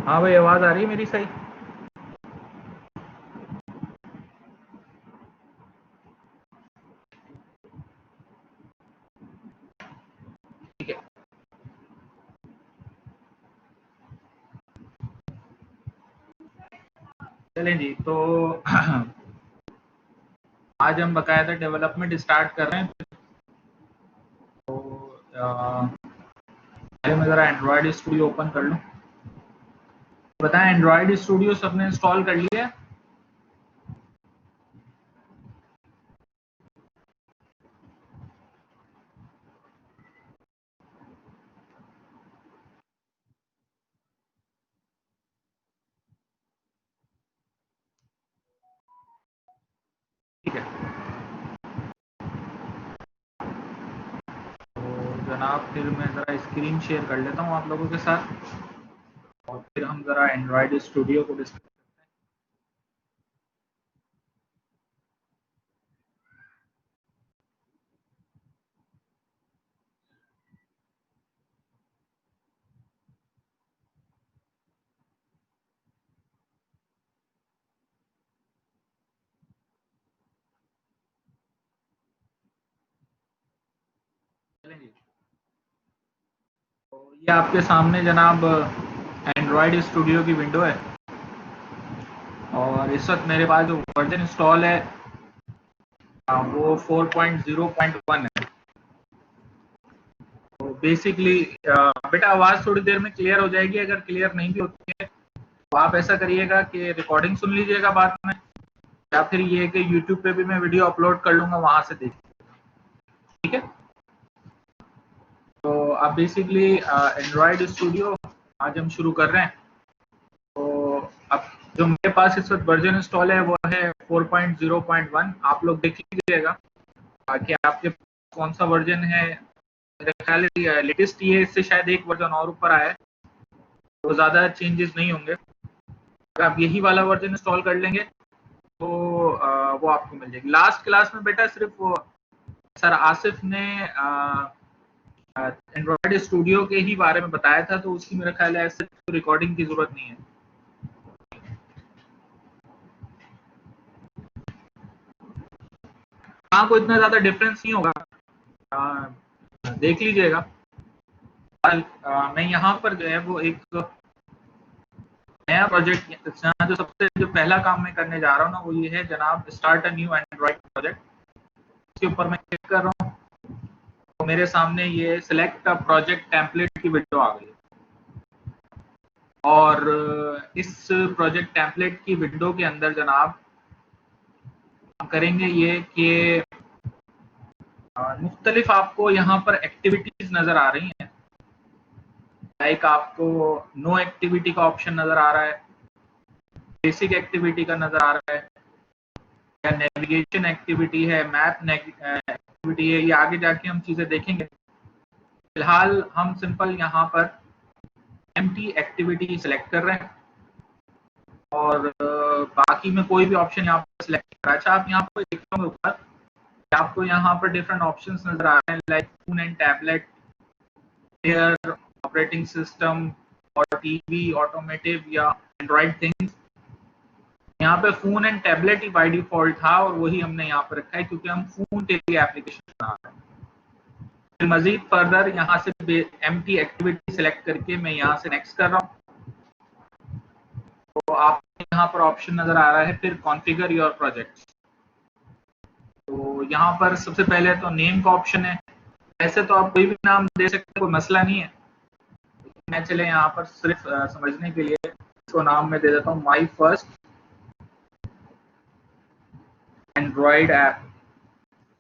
हाँ भाई, आवाज आ रही है मेरी सही? ठीक है, चलें जी। तो आज हम बकायदा डेवलपमेंट स्टार्ट कर रहे हैं। तो पहले मैं ज़रा एंड्रॉयड स्टूडियो ओपन कर लूँ। बताएं, एंड्रॉयड स्टूडियो सबने इंस्टॉल कर लिया है? ठीक है, तो जनाब फिर मैं ज़रा स्क्रीन शेयर कर लेता हूँ आप लोगों के साथ, और फिर हम ज़रा एंड्रॉयड स्टूडियो को डिस्कस करते हैं। चलें जी। तो ये आपके सामने जनाब एंड्रॉयड स्टूडियो की विंडो है, और इस वक्त मेरे पास जो वर्जन इंस्टॉल है वो 4.0.1 है। तो बेसिकली बेटा, आवाज़ थोड़ी देर में क्लियर हो जाएगी। अगर क्लियर नहीं भी होती है तो आप ऐसा करिएगा कि रिकॉर्डिंग सुन लीजिएगा बाद में, या फिर ये कि यूट्यूब पे भी मैं वीडियो अपलोड कर लूँगा, वहाँ से देखिए। ठीक है? तो आप बेसिकली एंड्रॉयड स्टूडियो आज हम शुरू कर रहे हैं। तो अब जो मेरे पास इस वक्त वर्जन इंस्टॉल है वो है 4.0.1। आप लोग देख लीजिएगा कि आपके कौन सा वर्जन है। मेरे ख्याल है लेटेस्ट ये, इससे शायद एक वर्जन और ऊपर आया है, तो ज़्यादा चेंजेस नहीं होंगे। अगर आप यही वाला वर्जन इंस्टॉल कर लेंगे तो वो आपको मिल जाएगी। लास्ट क्लास में बेटा सिर्फ वो सर आसिफ ने एंड्रॉयड स्टूडियो के ही बारे में बताया था, तो उसकी मेरा ख्याल है ऐसे तो रिकॉर्डिंग की जरूरत नहीं है। हाँ, कोई इतना ज़्यादा डिफरेंस नहीं होगा, देख लीजिएगा। मैं यहाँ पर जो है वो एक नया प्रोजेक्ट, जो सबसे जो पहला काम मैं करने जा रहा हूँ ना, वो ये है जनाब, start a new Android project. इसके ऊपर मैं क्लिक कर रहा हूँ तो मेरे सामने ये सिलेक्ट अ प्रोजेक्ट टेम्पलेट की विंडो आ गई है। और इस प्रोजेक्ट टेम्पलेट की विंडो के अंदर जनाब हम करेंगे ये कि मुख्तलिफ आपको यहाँ पर एक्टिविटीज नज़र आ रही हैं। लाइक आपको नो एक्टिविटी का ऑप्शन नज़र आ रहा है, बेसिक एक्टिविटी का नज़र आ रहा है, या नेविगेशन एक्टिविटी है, मैप एक्टिविटी है। ये आगे जाके हम चीज़ें देखेंगे। फिलहाल हम सिंपल यहाँ पर एम्प्टी एक्टिविटी सेलेक्ट कर रहे हैं, और बाकी में कोई भी ऑप्शन यहाँ पर सिलेक्ट कर रहा है। अच्छा, आप यहाँ पर देख रहे ऊपर, आपको यहाँ पर डिफरेंट ऑप्शंस नजर आ रहे हैं, like phone and tablet, air, operating system, और टीवी, ऑटोमेटिव या एंड्रॉइड थिंग्स। यहाँ पे phone and tablet he by default था, और वही हमने यहाँ पर रखा है क्योंकि हम फोन के लिए एप्लीकेशन बना रहे हैं। फिर मजीद फर्दर यहाँ से एम्प्टी एक्टिविटी सेलेक्ट करके मैं यहाँ से नेक्स्ट कर रहा हूँ। तो आपको यहाँ पर ऑप्शन नजर आ रहा है फिर कॉन्फ़िगर योर प्रोजेक्ट। तो यहाँ पर सबसे पहले तो नेम का ऑप्शन है। ऐसे तो आप कोई भी नाम दे सकते हैं, कोई मसला नहीं है। मैं चले यहाँ पर सिर्फ समझने के लिए इसको नाम में दे देता हूँ, माई फर्स्ट एंड्रॉइड ऐप।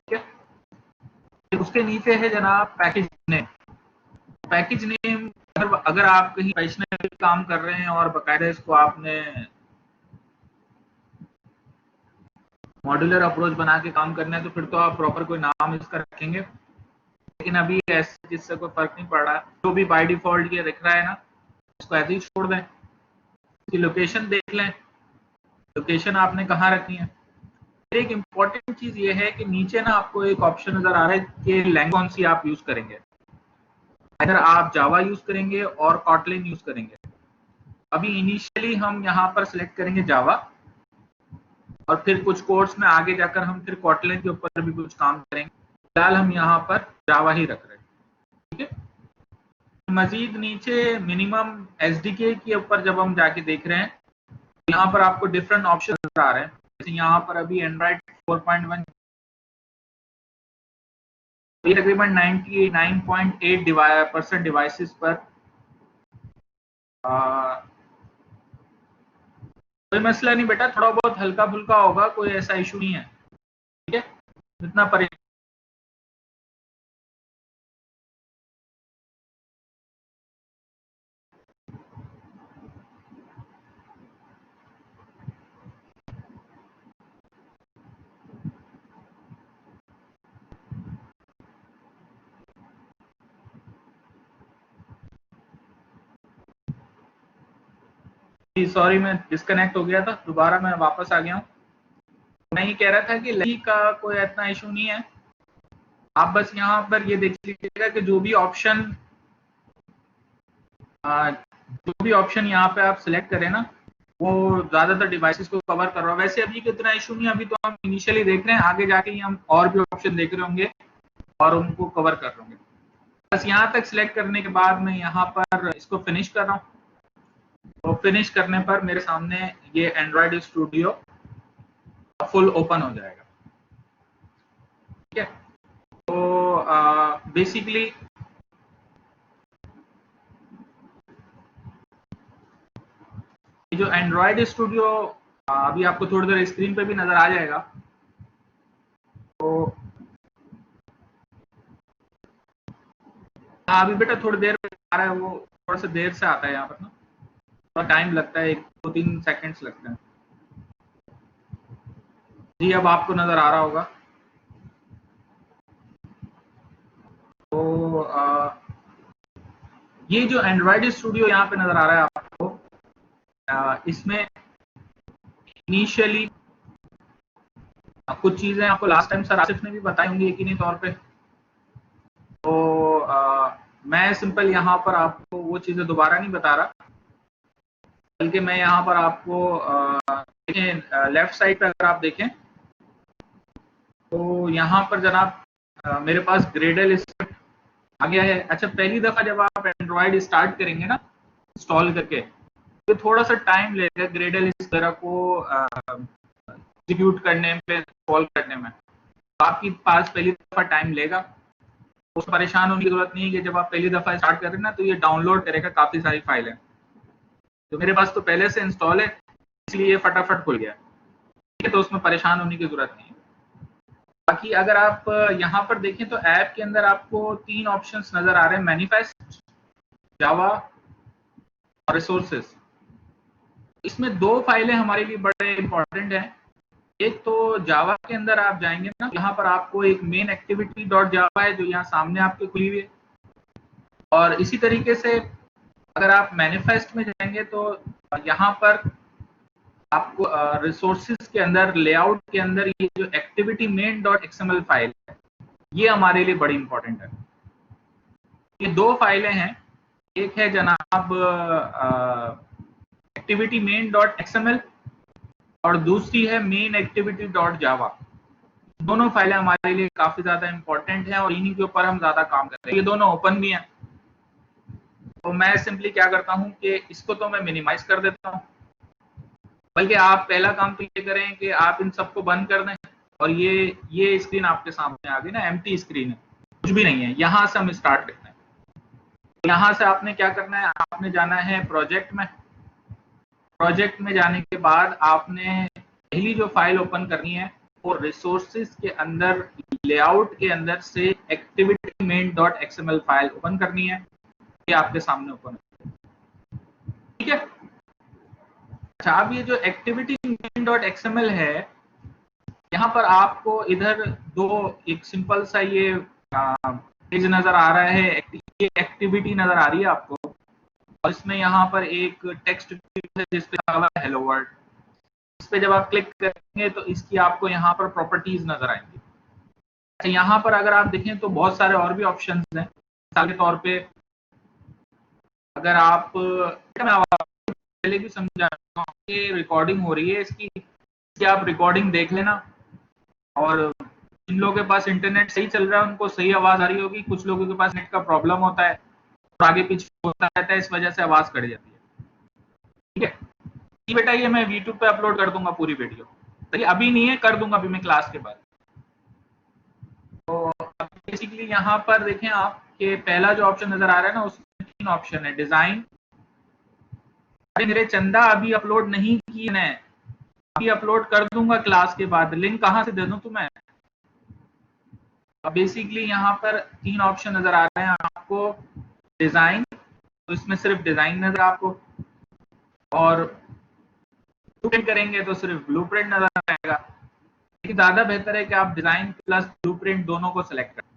ठीक है? उसके नीचे है जनाब पैकेज नेम। पैकेज नेम, अगर आप कहीं प्रोफेशनल काम कर रहे हैं और बाकायदा इसको आपने मॉड्यूलर अप्रोच बना के काम करना है, तो फिर तो आप प्रॉपर कोई नाम इसका रखेंगे। लेकिन अभी ऐसे जिससे कोई फर्क नहीं पड़ रहा, जो भी बाय डिफॉल्ट ये दिख रहा है ना, इसको ऐसे ही छोड़ दें। इसकी लोकेशन देख लें, लोकेशन आपने कहाँ रखनी है। एक इम्पॉर्टेंट चीज ये है कि नीचे ना आपको एक ऑप्शन नजर आ रहा है कि लैंग्वेज कौन सी आप यूज करेंगे। अगर आप जावा यूज करेंगे और कॉटलिन यूज करेंगे, अभी इनिशियली हम यहाँ पर सिलेक्ट करेंगे जावा, और फिर कुछ कोर्स में आगे जाकर हम फिर कॉटलिन के ऊपर भी कुछ काम करेंगे। फिलहाल हम यहाँ पर जावा ही रख रहे हैं, ठीक है। मजीद नीचे मिनिमम एसडीके के ऊपर जब हम जाके देख रहे हैं, यहाँ पर आपको डिफरेंट ऑप्शन आ रहे हैं। जैसे यहाँ पर अभी एंड्रॉइड 4.1 तकरीबन 99.8% डिवाइसेस पर कोई मसला नहीं बेटा, थोड़ा बहुत हल्का फुल्का होगा, कोई ऐसा इशू नहीं है, ठीक है। जितना परेशान जी, सॉरी मैं डिस्कनेक्ट हो गया था, दोबारा मैं वापस आ गया हूँ। मैं ये कह रहा था कि लगी का कोई इतना इशू नहीं है। आप बस यहाँ पर ये देख लीजिएगा कि जो भी ऑप्शन यहाँ पे आप सिलेक्ट करें ना, वो ज्यादातर डिवाइसेस को कवर कर रहा है। वैसे अभी कितना इशू नहीं है, अभी तो हम इनिशियली देख रहे हैं, आगे जाके ही हम और भी ऑप्शन देख रहे होंगे और उनको कवर कर रहे होंगे। बस यहाँ तक सिलेक्ट करने के बाद मैं यहाँ पर इसको फिनिश कर रहा हूँ। तो फिनिश करने पर मेरे सामने ये एंड्रॉइड स्टूडियो फुल ओपन हो जाएगा, ठीक है। तो बेसिकली जो एंड्रॉइड स्टूडियो अभी आपको थोड़ी देर स्क्रीन पे भी नजर आ जाएगा। तो अभी बेटा थोड़ी देर में आ रहा है, वो थोड़ा सा देर से आता है यहाँ पर ना, थोड़ा टाइम लगता है, 1-2-3 सेकेंड्स लगते हैं। जी अब आपको नजर आ रहा होगा। तो ये जो एंड्रॉइड स्टूडियो यहाँ पे नजर आ रहा है आपको, इसमें इनिशियली कुछ चीजें आपको लास्ट टाइम सर आसिफ ने भी बताई होंगी यकीनी तौर पे। तो मैं सिंपल यहाँ पर आपको वो चीजें दोबारा नहीं बता रहा, बल्कि मैं यहाँ पर आपको देखें लेफ्ट साइड पे अगर आप देखें तो यहाँ पर जनाब मेरे पास ग्रेडल स्क्रिप्ट आ गया है। अच्छा, पहली दफा जब आप एंड्रॉइड स्टार्ट करेंगे ना इंस्टॉल करके, तो थोड़ा सा टाइम लेगा ग्रेडल इस तरह को एग्जीक्यूट करने में, इंस्टॉल करने में। तो आपके पास पहली दफा टाइम लेगा, उस परेशान होने की जरूरत नहीं है कि जब आप पहली दफा स्टार्ट करें ना तो ये डाउनलोड करेगा काफी सारी फाइलें। तो मेरे पास तो पहले से इंस्टॉल है, इसलिए ये फटाफट खुल गया, ठीक है। तो उसमें परेशान होने की जरूरत नहीं है। बाकी अगर आप यहाँ पर देखें तो ऐप के अंदर आपको 3 ऑप्शंस नजर आ रहे हैं, मैनिफेस्ट, जावा और रिसोर्सेज। इसमें 2 फाइलें हमारे लिए बड़े इंपॉर्टेंट हैं। एक तो जावा के अंदर आप जाएंगे ना, यहाँ पर आपको एक मेन एक्टिविटी डॉट जावा है जो यहाँ सामने आपके खुली हुई है, और इसी तरीके से अगर आप मैनिफेस्ट में जाएंगे तो यहाँ पर आपको रिसोर्सेज के अंदर, लेआउट के अंदर ये जो activity main dot XML file है, ये हमारे लिए बड़ी इंपॉर्टेंट है। ये 2 फाइलें हैं, एक है जनाब एक्टिविटी मेन डॉट एक्सएमएल और दूसरी है मेन एक्टिविटी डॉट जावा। दोनों फाइलें हमारे लिए काफी ज्यादा इंपॉर्टेंट हैं और इन्हीं के ऊपर हम ज्यादा काम कर रहे हैं। ये दोनों ओपन भी हैं, तो मैं सिंपली क्या करता हूँ कि इसको तो मैं मिनिमाइज कर देता हूँ, बल्कि आप पहला काम तो ये करें कि आप इन सबको बंद कर दें, और ये स्क्रीन आपके सामने आ गई ना, एम्प्टी स्क्रीन है, कुछ भी नहीं है। यहाँ से हम स्टार्ट करते हैं। यहाँ से आपने क्या करना है, आपने जाना है प्रोजेक्ट में। प्रोजेक्ट में जाने के बाद आपने पहली जो फाइल ओपन करनी है वो रिसोर्सेज के अंदर, लेआउट के अंदर से activity main dot XML file open करनी है। ये आपके सामने ओपन है, ठीक है। अच्छा, अब ये जो एक्टिविटी मेन डॉट एक्सएमएल है, यहाँ पर आपको इधर एक सिंपल सा ये पेज नजर आ रहा है, ये एक्टिविटी नजर आ रही है आपको, और इसमें यहाँ पर एक टेक्स्ट है जिसपे हेलो वर्ल्ड। इस पे जब आप क्लिक करेंगे तो इसकी आपको यहाँ पर प्रॉपर्टीज नजर आएंगी। अच्छा, यहाँ पर अगर आप देखें तो बहुत सारे और भी ऑप्शंस हैं। मिसाल के तौर पे अगर आप पहले भी समझाता हूँ कि रिकॉर्डिंग हो रही है इसकी आप रिकॉर्डिंग देख लेना। और जिन लोगों के पास इंटरनेट सही चल रहा है उनको सही आवाज आ रही होगी, कुछ लोगों के पास नेट का प्रॉब्लम होता है और आगे पीछे होता रहता है, इस वजह से आवाज कट जाती है। ठीक है, ये बेटा ये मैं यूट्यूब पे अपलोड कर दूंगा पूरी वीडियो, तो ये अभी नहीं है, कर दूंगा अभी मैं क्लास के बाद। तो बेसिकली यहाँ पर देखें आप कि पहला जो ऑप्शन नजर आ रहा है ना, उसमें 3 ऑप्शन है। डिजाइन, अरे मेरे चंदा अभी अपलोड नहीं की है, अभी अपलोड कर दूंगा क्लास के बाद, लिंक कहाँ से दे दूं तुम्हें। अब बेसिकली यहाँ पर 3 ऑप्शन नजर आ रहे हैं आपको। डिजाइन, तो इसमें सिर्फ डिजाइन नजर आपको, और ब्लूप्रिंट करेंगे तो सिर्फ ब्लूप्रिंट नजर आएगा। लेकिन ज्यादा बेहतर है कि आप डिजाइन प्लस ब्लूप्रिंट दोनों को सिलेक्ट करें।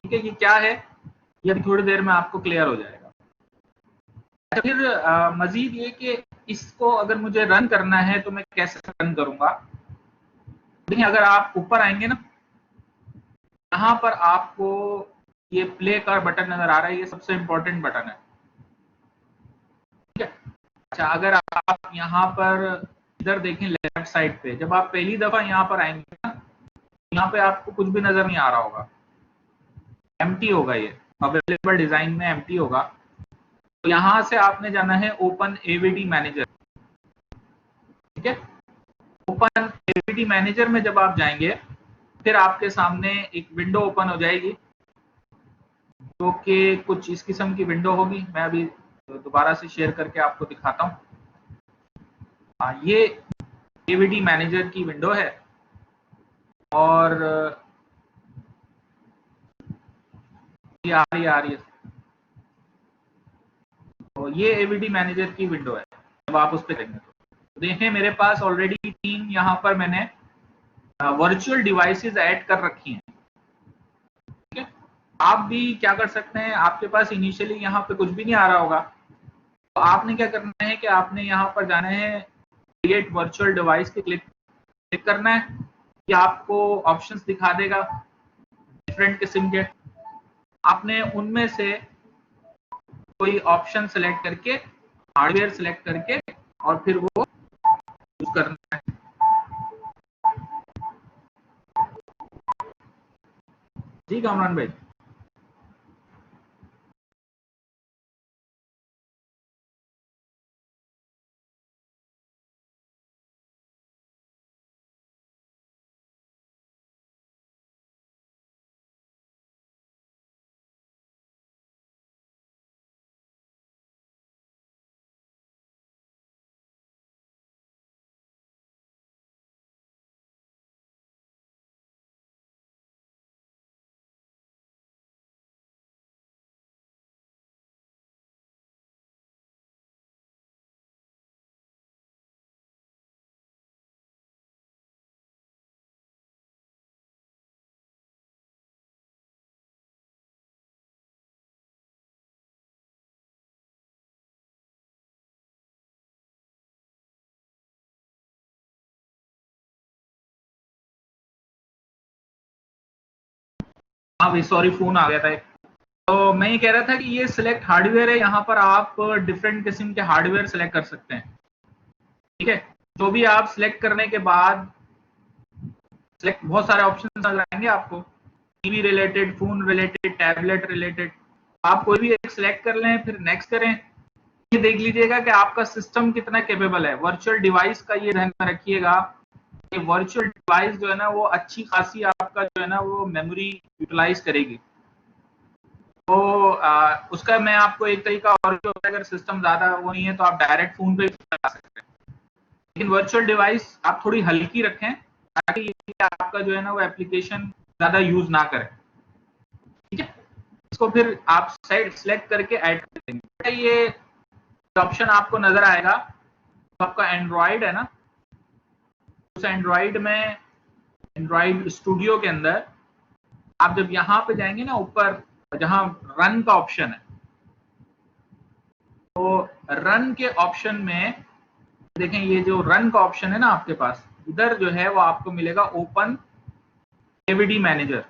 ठीक है, ये क्या है ये अभी थोड़ी देर में आपको क्लियर हो जाएगा। फिर मजीद ये कि इसको अगर मुझे रन करना है तो मैं कैसे रन करूंगा। देखिए, अगर आप ऊपर आएंगे ना, यहाँ पर आपको ये प्ले का बटन नजर आ रहा है, ये सबसे इंपॉर्टेंट बटन है। ठीक है, अच्छा अगर आप यहाँ पर इधर देखें लेफ्ट साइड पे, जब आप पहली दफा यहाँ पर आएंगे ना, यहाँ पे आपको कुछ भी नजर नहीं आ रहा होगा, एम्प्टी होगा, ये अवेलेबल डिजाइन में एम्प्टी होगा। तो यहाँ से आपने जाना है ओपन एवीडी मैनेजर। ठीक है, ओपन एवीडी मैनेजर में जब आप जाएंगे फिर आपके सामने एक विंडो ओपन हो जाएगी, जो कि कुछ इस किस्म की विंडो होगी। मैं अभी दोबारा से शेयर करके आपको दिखाता हूँ। ये एवीडी मैनेजर की विंडो है, और ये आ रही है। तो ये एवीडी मैनेजर की विंडो है। जब आप उस पर करेंगे तो देखें मेरे पास ऑलरेडी 3 यहाँ पर मैंने वर्चुअल डिवाइसेस ऐड कर रखी हैं। ठीक है, आप भी क्या कर सकते हैं, आपके पास इनिशियली यहाँ पे कुछ भी नहीं आ रहा होगा, तो आपने क्या करना है कि आपने यहाँ पर जाना है क्रिएट वर्चुअल डिवाइस पे क्लिक करना है। ये आपको ऑप्शंस दिखा देगा डिफरेंट किस्म के, आपने उनमें से कोई ऑप्शन सेलेक्ट करके, हार्डवेयर सेलेक्ट करके, और फिर वो यूज करना है। जी कामरान भाई, हाँ भाई सॉरी फोन आ गया था। तो मैं ये कह रहा था कि ये सिलेक्ट हार्डवेयर है, यहाँ पर आप डिफरेंट किस्म के हार्डवेयर सिलेक्ट कर सकते हैं। ठीक है, जो भी आप सिलेक्ट करने के बाद सिलेक्ट बहुत सारे ऑप्शन नजर आएंगे आपको, TV related, phone related, tablet related. आप कोई भी एक सिलेक्ट कर लें, फिर नेक्स्ट करें। ये देख लीजिएगा कि आपका सिस्टम कितना कैपेबल है। वर्चुअल डिवाइस का ये ध्यान में रखिएगा कि वर्चुअल डिवाइस जो है ना वो अच्छी खासी आपका जो है ना वो मेमोरी यूटिलाइज करेगी। तो उसका मैं आपको एक तरीका और जो है, अगर सिस्टम ज्यादा वो नहीं है तो आप डायरेक्ट फोन पे चला सकते हैं, लेकिन वर्चुअल डिवाइस आप थोड़ी हल्की रखें ताकि ये आपका जो है ना वो एप्लीकेशन ज्यादा यूज ना करे। ठीक है, इसको फिर आप साइड सेलेक्ट करके ऐड कर देंगे। ये ऑप्शन आपको नजर आएगा, तो आपका एंड्रॉइड है ना, उस एंड्रॉइड में एंड्रॉइड स्टूडियो के अंदर आप जब यहाँ पे जाएंगे ना ऊपर जहां रन का ऑप्शन है, तो रन के ऑप्शन में देखें, ये जो रन का ऑप्शन है ना आपके पास, इधर जो है वो आपको मिलेगा ओपन एवीडी मैनेजर।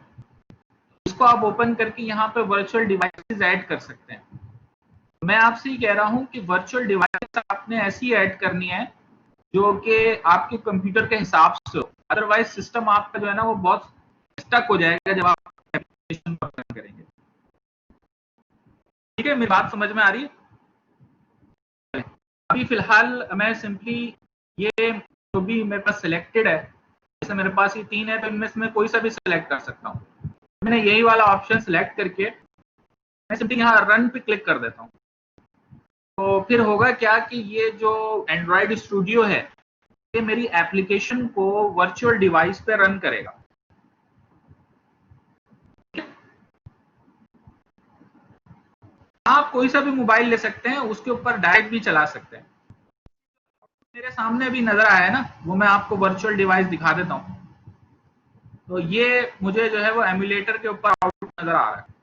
इसको आप ओपन करके यहाँ पे वर्चुअल डिवाइसेस ऐड कर सकते हैं। मैं आपसे ही कह रहा हूं कि वर्चुअल डिवाइस आपने ऐसी ऐड करनी है जो कि आपके कंप्यूटर के हिसाब से हो, अदरवाइज सिस्टम आपका जो है ना वो बहुत स्टक हो जाएगा जब आप एप्लीकेशन रन करेंगे। ठीक है, मेरी बात समझ में आ रही है? अभी फिलहाल मैं सिंपली ये जो भी मेरे पास सिलेक्टेड है, जैसे मेरे पास ये 3 है तो इनमें से मैं कोई सा भी सिलेक्ट कर सकता हूँ। मैंने यही वाला ऑप्शन सिलेक्ट करके मैं सिंपली यहाँ रन पे क्लिक कर देता हूँ। तो फिर होगा क्या कि ये जो एंड्रॉयड स्टूडियो है ये मेरी एप्लीकेशन को वर्चुअल डिवाइस पे रन करेगा। आप कोई सा भी मोबाइल ले सकते हैं, उसके ऊपर डायरेक्ट भी चला सकते हैं। मेरे सामने अभी नजर आया है ना, वो मैं आपको वर्चुअल डिवाइस दिखा देता हूँ। तो ये मुझे जो है वो एमुलेटर के ऊपर आउटपुट नजर आ रहा है।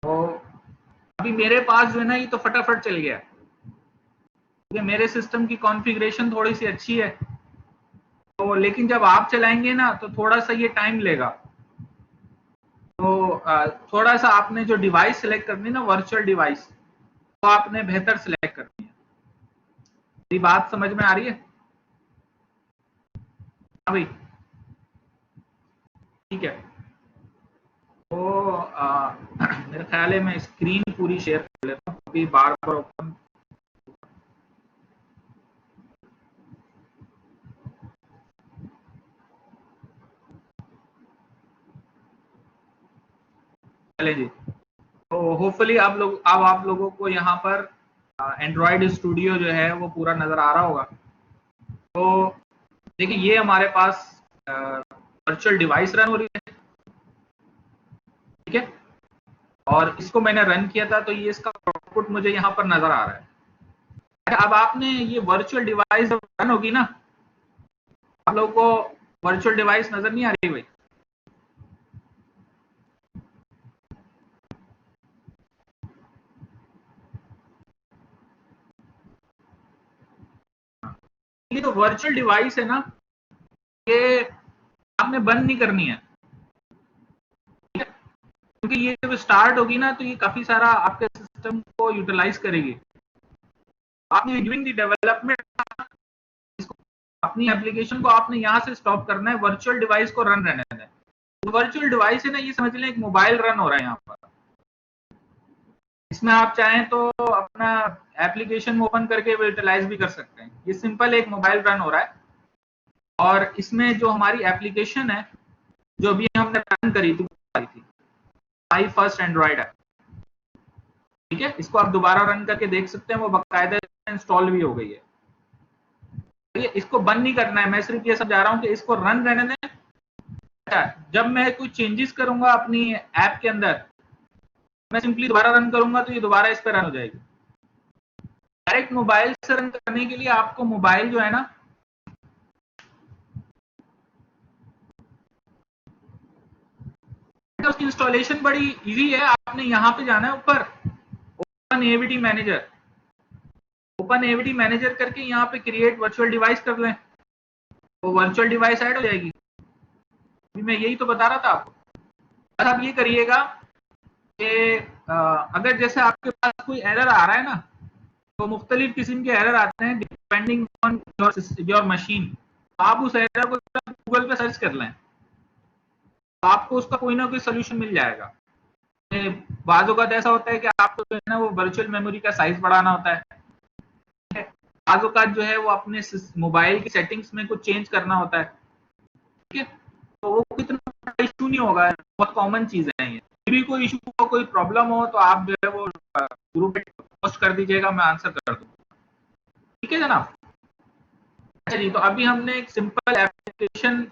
तो अभी मेरे पास जो है ना ये तो फटाफट चल गया, ये मेरे सिस्टम की कॉन्फ़िगरेशन थोड़ी सी अच्छी है। तो लेकिन जब आप चलाएंगे ना तो थोड़ा सा ये टाइम लेगा। तो थोड़ा सा आपने जो डिवाइस सेलेक्ट करनी है ना, वर्चुअल डिवाइस, तो आपने बेहतर सेलेक्ट करनी है। ये बात समझ में आ रही है? हाँ भाई, ठीक है। तो मेरे ख्याल है मैं स्क्रीन पूरी शेयर कर लेता हूँ, अभी बार बार ओपन। चले जी। तो होपफुली आप लोगों को यहाँ पर एंड्रॉयड स्टूडियो जो है वो पूरा नजर आ रहा होगा। तो देखिए ये हमारे पास वर्चुअल डिवाइस रन हो रही है, ठीक है। और इसको मैंने रन किया था तो ये इसका आउटपुट मुझे यहाँ पर नजर आ रहा है। अब आपने ये वर्चुअल डिवाइस रन होगी ना, आप लोगों को वर्चुअल डिवाइस नजर नहीं आ रही भाई? ये तो वर्चुअल डिवाइस है ना, ये आपने बंद नहीं करनी है, क्योंकि ये जब स्टार्ट होगी ना तो ये काफी सारा आपके सिस्टम को यूटिलाइज करेगी। आपने ड्यूरिंग द डेवलपमेंट अपनी एप्लीकेशन को आपने यहाँ से स्टॉप करना है, वर्चुअल डिवाइस को रन रहने देना है। तो वर्चुअल डिवाइस है ना, ये समझ लें एक मोबाइल रन हो रहा है यहाँ पर। इसमें आप चाहें तो अपना एप्लीकेशन ओपन करके यूटिलाइज भी कर सकते हैं। ये सिंपल एक मोबाइल रन हो रहा है, और इसमें जो हमारी एप्लीकेशन है जो भी हमने रन करी थी माई फर्स्ट एंड्रॉइड है, ठीक है, इसको आप दोबारा रन करके देख सकते हैं, वो बाकायदा इंस्टॉल भी हो गई है। ये इसको बंद नहीं करना है, मैं सिर्फ ये समझा रहा हूँ कि इसको रन रहने दें। जब मैं कुछ चेंजेस करूंगा अपनी ऐप के अंदर, मैं सिंपली दोबारा रन करूंगा तो ये दोबारा इस पर रन हो जाएगी। डायरेक्ट मोबाइल से रन करने के लिए आपको मोबाइल जो है ना, उसकी इंस्टॉलेशन बड़ी इजी है। आपने यहाँ पे जाना है ऊपर, open AVT manager, open AVT manager करके यहाँ पे क्रिएट वर्चुअल डिवाइस कर लें, तो वर्चुअल डिवाइस ऐड हो जाएगी। अभी मैं यही तो बता रहा था आपको। बस आप ये करिएगा कि अगर जैसे आपके पास कोई एरर आ रहा है ना, तो मुख्तलिफ किस्म के एरर आते हैं डिपेंडिंग ऑन योर मशीन। तो आप उस एरर को गूगल पे सर्च कर लें, तो आपको उसका कोई ना कोई सोल्यूशन मिल जाएगा। बाजों का ऐसा होता है कि आपको जो है ना वो वर्चुअल मेमोरी का साइज बढ़ाना होता है, बाजों का जो है वो अपने मोबाइल की सेटिंग्स में कुछ चेंज करना होता है, ठीक है। तो वो कितना इशू नहीं होगा, बहुत कॉमन चीज है ये। भी कोई इशू हो, कोई प्रॉब्लम हो तो आप जो है वो ग्रुप पे पोस्ट कर दीजिएगा, मैं आंसर कर दूंगा, ठीक है जनाब। अच्छा जी, तो अभी हमने एक सिंपल एप्लीकेशन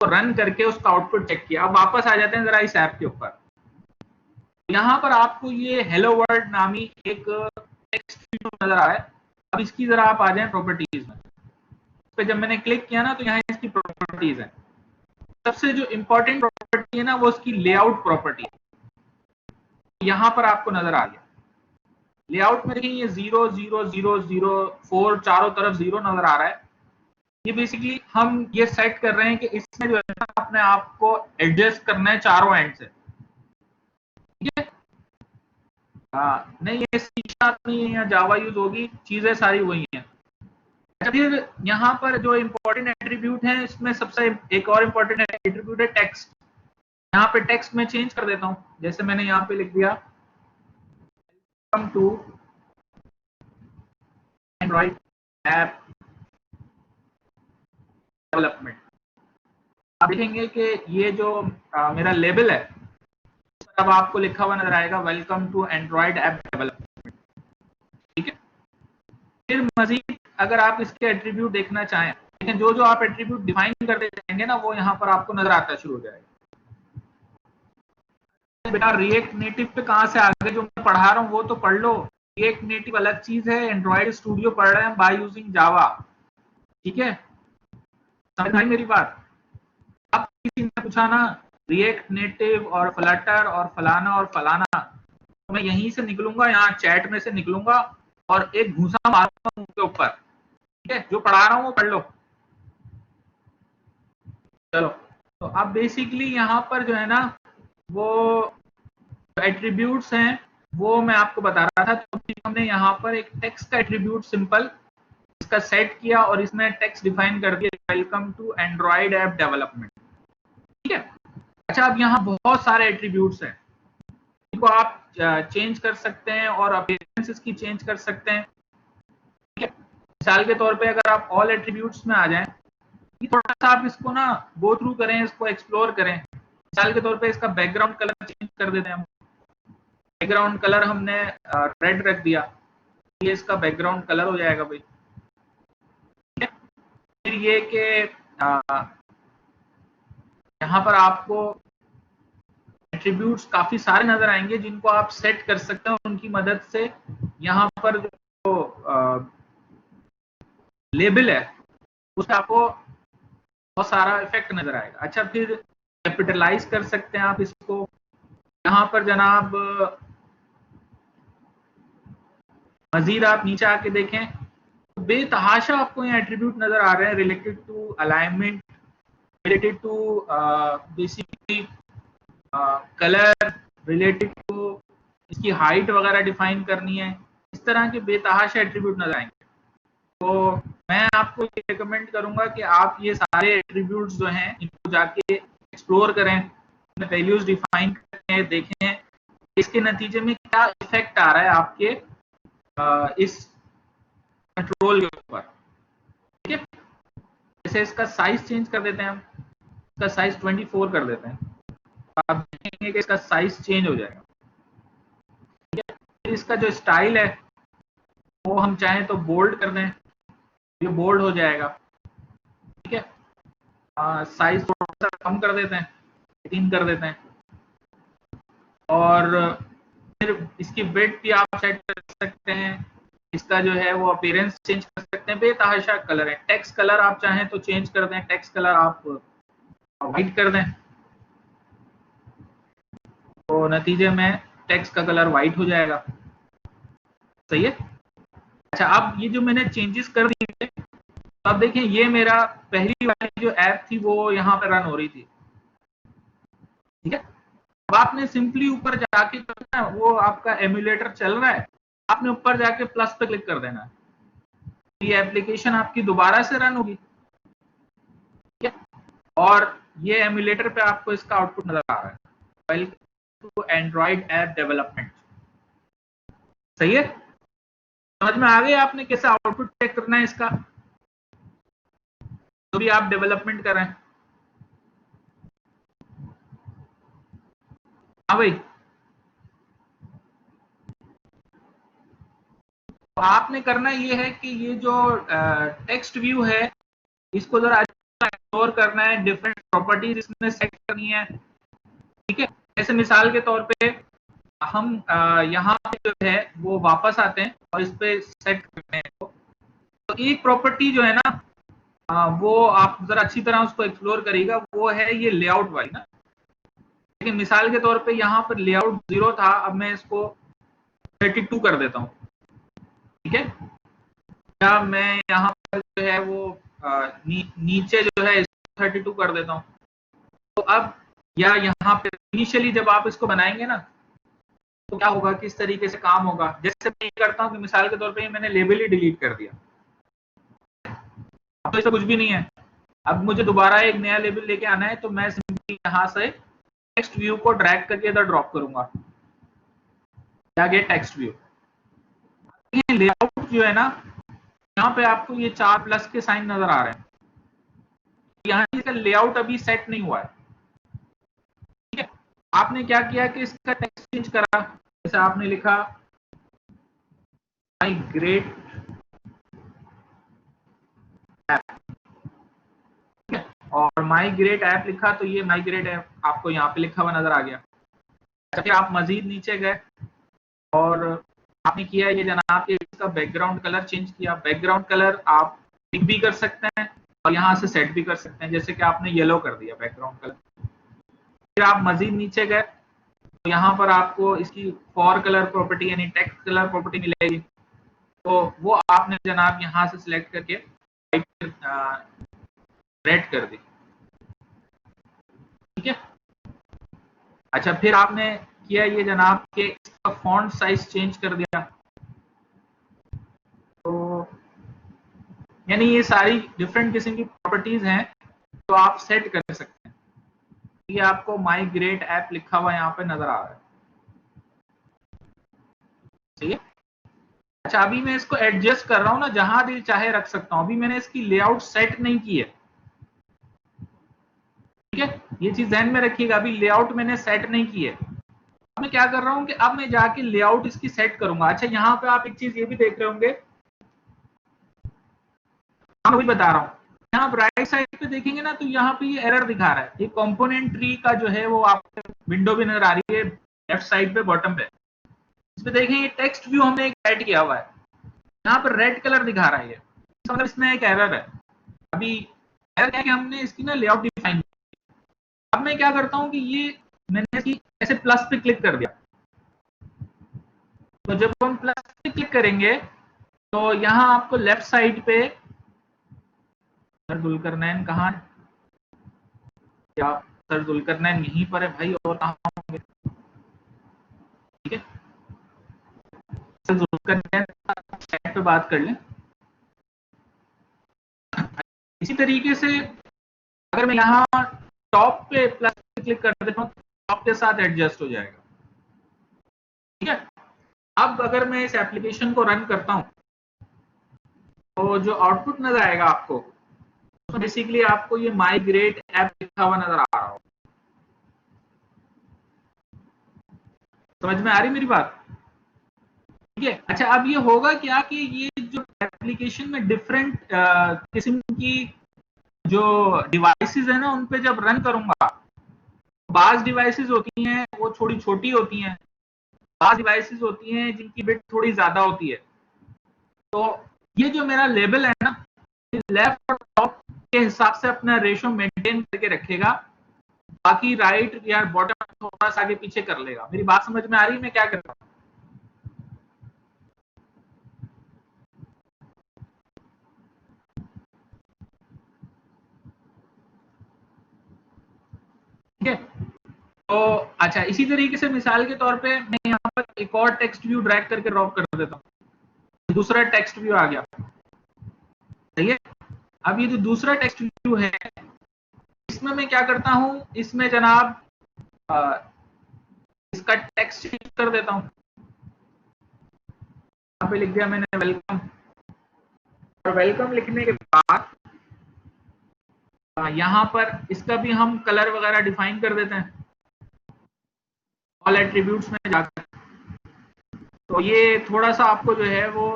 को रन करके उसका आउटपुट चेक किया। अब वापस आ जाते हैं जरा इस ऐप के ऊपर। यहाँ पर आपको ये हेलो वर्ल्ड नामी एक टेक्स्ट नजर आ रहा है। अब इसकी जरा आप आ जाए प्रॉपर्टीज में, इस पे जब मैंने क्लिक किया ना तो यहाँ इसकी प्रॉपर्टीज है। सबसे जो इंपॉर्टेंट प्रॉपर्टी है ना वो उसकी लेआउट प्रॉपर्टी है। यहाँ पर आपको नजर आ गया लेआउट में, देखिए ये 0 0 0 0 4 चारों तरफ 0 नजर आ रहा है। ये बेसिकली हम ये सेट कर रहे हैं कि इसमें जो है ना अपने आप को एडजस्ट करना है चारों एंड से। हाँ नहीं, ये C# नहीं है या जावा यूज होगी, चीजें सारी वही हैं। अच्छा, फिर यहाँ पर जो इम्पोर्टेंट एट्रीब्यूट है, इसमें सबसे एक और इम्पोर्टेंट एट्रीब्यूट है टेक्स्ट। यहाँ पे टेक्स्ट में चेंज कर देता हूँ, जैसे मैंने यहाँ पे लिख दिया welcome to Android app development. आप देखेंगे कि ये जो मेरा लेबल है, अब आपको लिखा हुआ नजर आएगा welcome to Android app development. ठीक है, फिर मजीद अगर आप इसके एट्रीब्यूट देखना चाहें, लेकिन जो जो आप एट्रीब्यूट डिफाइन करते जाएंगे ना, वो यहाँ पर आपको नजर आता शुरू हो जाएगा। बेटा रिएक्ट नेटिव पे कहाँ से आगे जो मैं पढ़ा रहा हूँ वो तो पढ़ लो। रिएक्ट नेटिव अलग चीज है, एंड्रॉइड स्टूडियो पढ़ रहे हैं बाय यूजिंग जावा। ठीक है, समझ आई मेरी बात? अब किसी ने पूछा ना रिएक्ट नेटिव और फ्लटर और फलाना, तो मैं यहीं से निकलूंगा, यहाँ चैट में से निकलूंगा और एक घूसा मारूंगा उनके ऊपर। ठीक है, जो पढ़ा रहा हूँ वो पढ़ लो। चलो, तो अब बेसिकली यहाँ पर जो है ना, वो एट्रीब्यूट्स हैं वो मैं आपको बता रहा था। तो हमने यहाँ पर एक टेक्स्ट का एट्रीब्यूट सिंपल इसका सेट किया और इसमें टेक्स्ट डिफाइन कर दिया welcome to Android app development. ठीक है, अच्छा अब यहाँ बहुत सारे एट्रीब्यूट्स हैं, इनको आप चेंज कर सकते हैं और अपीयरेंसेस की चेंज कर सकते हैं। ठीक है, मिसाल के तौर पे अगर आप ऑल एट्रीब्यूट्स में आ जाएं, थोड़ा सा आप इसको ना गो थ्रू करें, इसको एक्सप्लोर करें। मिसाल के तौर पे इसका बैकग्राउंड कलर चेंज कर देते हैं हम। बैकग्राउंड कलर हमने रेड रख दिया, ये इसका बैकग्राउंड कलर हो जाएगा भाई। फिर ये कि यहाँ पर आपको एट्रीब्यूट्स काफी सारे नजर आएंगे जिनको आप सेट कर सकते हैं, उनकी मदद से यहाँ पर जो लेबल है उससे आपको बहुत सारा इफेक्ट नजर आएगा। अच्छा, फिर कैपिटलाइज कर सकते हैं आप इसको। यहाँ पर जनाब मजीद आप नीचे आके देखें तो बेतहाशा आपको यहाँ एट्रीब्यूट नजर आ रहे हैं related to alignment, related to basically colour, related to इसकी हाइट वगैरह डिफाइन करनी है। इस तरह के बेतहाशा एट्रीब्यूट नजर आएंगे। तो मैं आपको ये रिकमेंड करूंगा कि आप ये सारे एट्रीब्यूट्स जो हैं इनको जाके एक्सप्लोर करें, वैल्यूज डिफाइन करें, देखें इसके नतीजे में क्या इफेक्ट आ रहा है आपके इस कंट्रोल के ऊपर। ठीक है, जैसे इसका साइज चेंज कर देते हैं हम, इसका साइज 24 कर देते हैं, आप देखेंगे कि इसका साइज चेंज हो जाएगा। ठीक है, फिर इसका जो स्टाइल है वो हम चाहें तो बोल्ड कर दें, ये बोल्ड हो जाएगा। ठीक है, साइज थोड़ा सा कम कर देते हैं, 18 कर देते हैं। और फिर इसकी वेट भी आप सेट कर सकते हैं, इसका जो है वो अपीयरेंस चेंज कर सकते हैं। बेतहाशा कलर है। टेक्स्ट कलर आप चाहें तो चेंज कर दें, टेक्स्ट कलर आप व्हाइट कर दें तो नतीजे में टेक्स्ट का कलर व्हाइट हो जाएगा। सही है। अच्छा, अब ये जो मैंने चेंजेस कर दिए, तो अब देखें ये मेरा पहली वाली जो ऐप थी वो यहाँ पे रन हो रही थी। ठीक है, अब आपने सिंपली ऊपर जाके करना है, वो आपका एमुलेटर चल रहा है, आपने ऊपर जाके प्लस पे क्लिक कर देना है, ये एप्लीकेशन आपकी दोबारा से रन होगी। ठीक है, और ये एमुलेटर पे आपको इसका आउटपुट नजर आ रहा है, welcome to Android app development. सही है, समझ में आ गई आपने कैसे आउटपुट चेक करना है इसका, जो भी आप डेवलपमेंट कर रहे हैं। हाँ भाई, तो आपने करना ये है कि ये जो टेक्स्ट व्यू है इसको जरा एक्सप्लोर करना है, डिफरेंट प्रॉपर्टीज इसमें सेट करनी है। ठीक है, जैसे मिसाल के तौर पे हम यहाँ पे जो है वो वापस आते हैं और इस पे सेट करते हैं। तो एक प्रॉपर्टी जो है ना वो आप जरा अच्छी तरह उसको एक्सप्लोर करिएगा, वो है ये लेआउट वाली ना। लेकिन मिसाल के तौर पे यहाँ पर लेआउट 0 था, अब मैं इसको 32 कर देता हूँ। ठीक है, या मैं यहाँ पर जो है वो नीचे जो है 32 कर देता हूँ। तो अब या यहाँ पे इनिशियली जब आप इसको बनाएंगे ना तो क्या होगा, किस तरीके से काम होगा। जैसे मैं ये करता हूँ कि मिसाल के तौर पे मैंने लेबल ही डिलीट कर दिया, अब तो इसका कुछ भी नहीं है। अब मुझे दोबारा एक नया लेबल लेके आना है, तो मैं सिंपली यहाँ से टेक्स्ट व्यू को ड्रैग करके इधर ड्रॉप करूंगा, क्या गया टेक्स्ट व्यू। लेआउट जो है ना, यहाँ पे आपको ये 4 प्लस के साइन नजर आ रहे हैं, यहाँ इसका लेआउट अभी सेट नहीं हुआ है। ठीक है, आपने क्या किया कि इसका टेक्स्ट चेंज करा, जैसे आपने लिखा माई ग्रेट ऐप, और माई ग्रेट ऐप लिखा, तो ये माई ग्रेट ऐप आपको यहाँ पे लिखा हुआ नजर आ गया। फिर आप मजीद नीचे गए और आपने किया ये जनाब कि इसका बैकग्राउंड कलर चेंज किया। बैकग्राउंड कलर आप पिक भी कर सकते हैं और यहाँ से सेट भी कर सकते हैं, जैसे कि आपने येलो कर दिया बैकग्राउंड कलर। फिर आप मजीद नीचे गए तो यहाँ पर आपको इसकी फॉर कलर प्रॉपर्टी यानी टेक्स्ट कलर प्रॉपर्टी मिलेगी, तो वो आपने जनाब यहाँ से सिलेक्ट करके रेड कर दी। ठीक है, अच्छा फिर आपने किया ये जनाब कि इसका फॉन्ट साइज चेंज कर दिया, तो यानी ये सारी डिफरेंट किस्म की प्रॉपर्टीज हैं तो आप सेट कर सकते हैं। ये आपको माई ग्रेट ऐप लिखा हुआ यहाँ पे नजर आ रहा है, ठीक है। अच्छा अभी मैं इसको एडजस्ट कर रहा हूँ ना, जहां दिल चाहे रख सकता हूँ, अभी मैंने इसकी लेआउट सेट नहीं की है। ठीक है, ये चीज ध्यान में रखिएगा, अभी लेआउट मैंने सेट नहीं की है। अब मैं क्या कर रहा हूँ कि अब मैं जाके लेआउट इसकी सेट करूंगा। अच्छा यहाँ पे आप एक चीज ये भी देख रहे होंगे, मैं वही बता रहा हूँ, यहाँ राइट साइड पे देखेंगे ना तो यहाँ पे ये एरर दिखा रहा है, ये कंपोनेंट ट्री का जो है वो आपको विंडो भी नजर आ रही है लेफ्ट साइड पे बॉटम पे। इसमें देखें ये टेक्स्ट व्यू हमने एक ऐड किया हुआ है, यहाँ पर रेड कलर दिखा रहा है, ये मतलब इसमें एक एरर है। अभी एरर क्या है कि हमने इसकी ना लेआउट डिफाइन। अब मैं क्या करता हूँ कि ये मैंने इसकी ऐसे प्लस पे क्लिक कर दिया, तो जब हम प्लस पे क्लिक करेंगे तो यहाँ आपको लेफ्ट साइड पे सर जुल्करनैन कहाँ है, क्या सर जुल्करनैन यहीं पर है भाई, और कहाँ होंगे। ठीक है, सर जुल्करनैन चैट पे बात कर लें। इसी तरीके से अगर मैं यहाँ टॉप पे प्लस पे क्लिक कर देता हूँ, टॉप के साथ एडजस्ट हो जाएगा। ठीक है, अब अगर मैं इस एप्लीकेशन को रन करता हूँ तो जो आउटपुट नजर आएगा आपको, तो बेसिकली आपको ये माई ग्रेट ऐप लिखा हुआ नजर आ रहा हो। समझ में आ रही मेरी बात? ठीक है, अच्छा अब ये होगा क्या कि ये जो एप्लीकेशन में डिफरेंट किस्म की जो डिवाइसेस है ना, उन पे जब रन करूंगा, बाज डिवाइसेस होती हैं वो थोड़ी छोटी होती हैं, बाज डिवाइसेस होती हैं जिनकी बिट थोड़ी ज्यादा होती है। तो ये जो मेरा लेबल है ना, लेफ्ट और टॉप के हिसाब से अपना रेशो मेंटेन करके रखेगा, बाकी राइट या बॉटम थोड़ा सा आगे पीछे कर लेगा। मेरी बात समझ में आ रही है मैं क्या कर रहा हूँ? ठीक है, तो अच्छा इसी तरीके से मिसाल के तौर पे मैं यहाँ पर एक और टेक्स्ट व्यू ड्रैग करके ड्रॉप कर देता हूँ, दूसरा टेक्स्ट व्यू आ गया। सही है, अब ये जो दूसरा टेक्स्ट व्यू है इसमें मैं क्या करता हूँ, इसमें जनाब आ, इसका टेक्स्ट चेंज कर देता हूँ। यहाँ पे लिख दिया मैंने वेलकम, और वेलकम लिखने के बाद यहाँ पर इसका भी हम कलर वगैरह डिफाइन कर देते हैं ऑल एट्रीब्यूट्स में जाकर। तो ये थोड़ा सा आपको जो है वो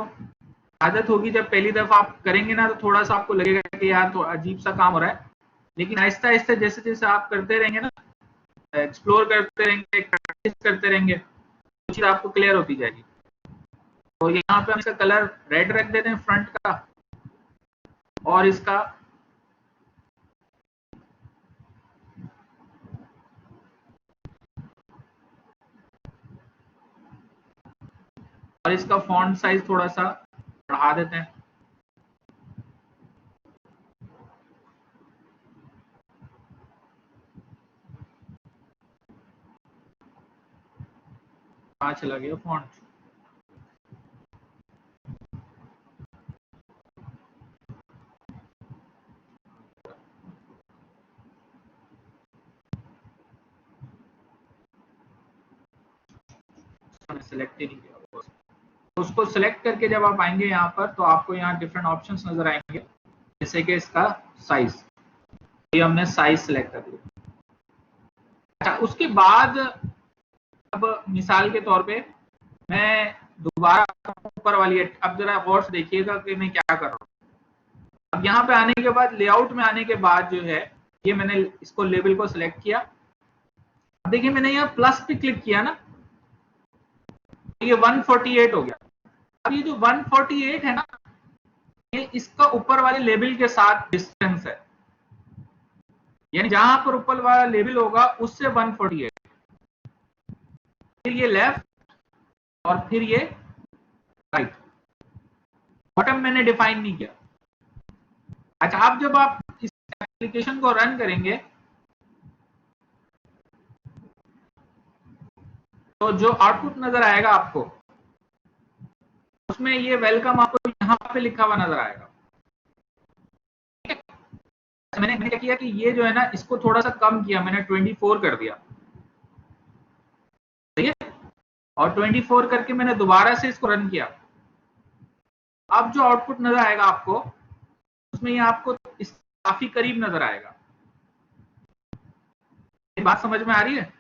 आदत होगी, जब पहली दफा आप करेंगे ना तो थोड़ा सा आपको लगेगा कि यार तो अजीब सा काम हो रहा है, लेकिन आहिस्ता आहिस्ता जैसे जैसे आप करते रहेंगे ना, एक्सप्लोर करते रहेंगे, प्रैक्टिस करते रहेंगे, तो चीज आपको क्लियर होती जाएगी। तो यहाँ पे हम इसका कलर रेड रख देते हैं फ्रंट का, और इसका फॉन्ट साइज थोड़ा सा बढ़ा देते हैं। कहाँ चला गया फॉन्ट? सिलेक्ट ही नहीं किया। तो उसको सिलेक्ट करके जब आप आएंगे यहाँ पर तो आपको यहाँ डिफरेंट ऑप्शंस नजर आएंगे, जैसे कि इसका साइज, ये हमने साइज सिलेक्ट कर लिया। अच्छा, उसके बाद अब मिसाल के तौर पे मैं दोबारा ऊपर वाली, अब जरा गौर से देखिएगा कि मैं क्या कर रहा हूँ। अब यहाँ पे आने के बाद, लेआउट में आने के बाद जो है, ये मैंने इसको लेबल को सिलेक्ट किया। अब देखिए मैंने यहाँ प्लस पे क्लिक किया ना, ये 148 हो गया। अब ये जो 148 है ना, ये इसका ऊपर वाले लेबल के साथ डिस्टेंस है, यानी जहां पर ऊपर वाला लेबल होगा उससे 148, फिर ये लेफ्ट और फिर ये राइट। बॉटम मैंने डिफाइन नहीं किया। अच्छा, अब जब आप इस एप्लीकेशन को रन करेंगे तो जो आउटपुट नजर आएगा आपको, उसमें ये वेलकम आपको यहाँ पे लिखा हुआ नजर आएगा। मैंने क्या किया कि ये जो है ना, इसको थोड़ा सा कम किया, मैंने 24 कर दिया, सही है। और 24 करके मैंने दोबारा से इसको रन किया। अब जो आउटपुट नजर आएगा आपको, उसमें ये आपको इस काफी करीब नजर आएगा। ये बात समझ में आ रही है?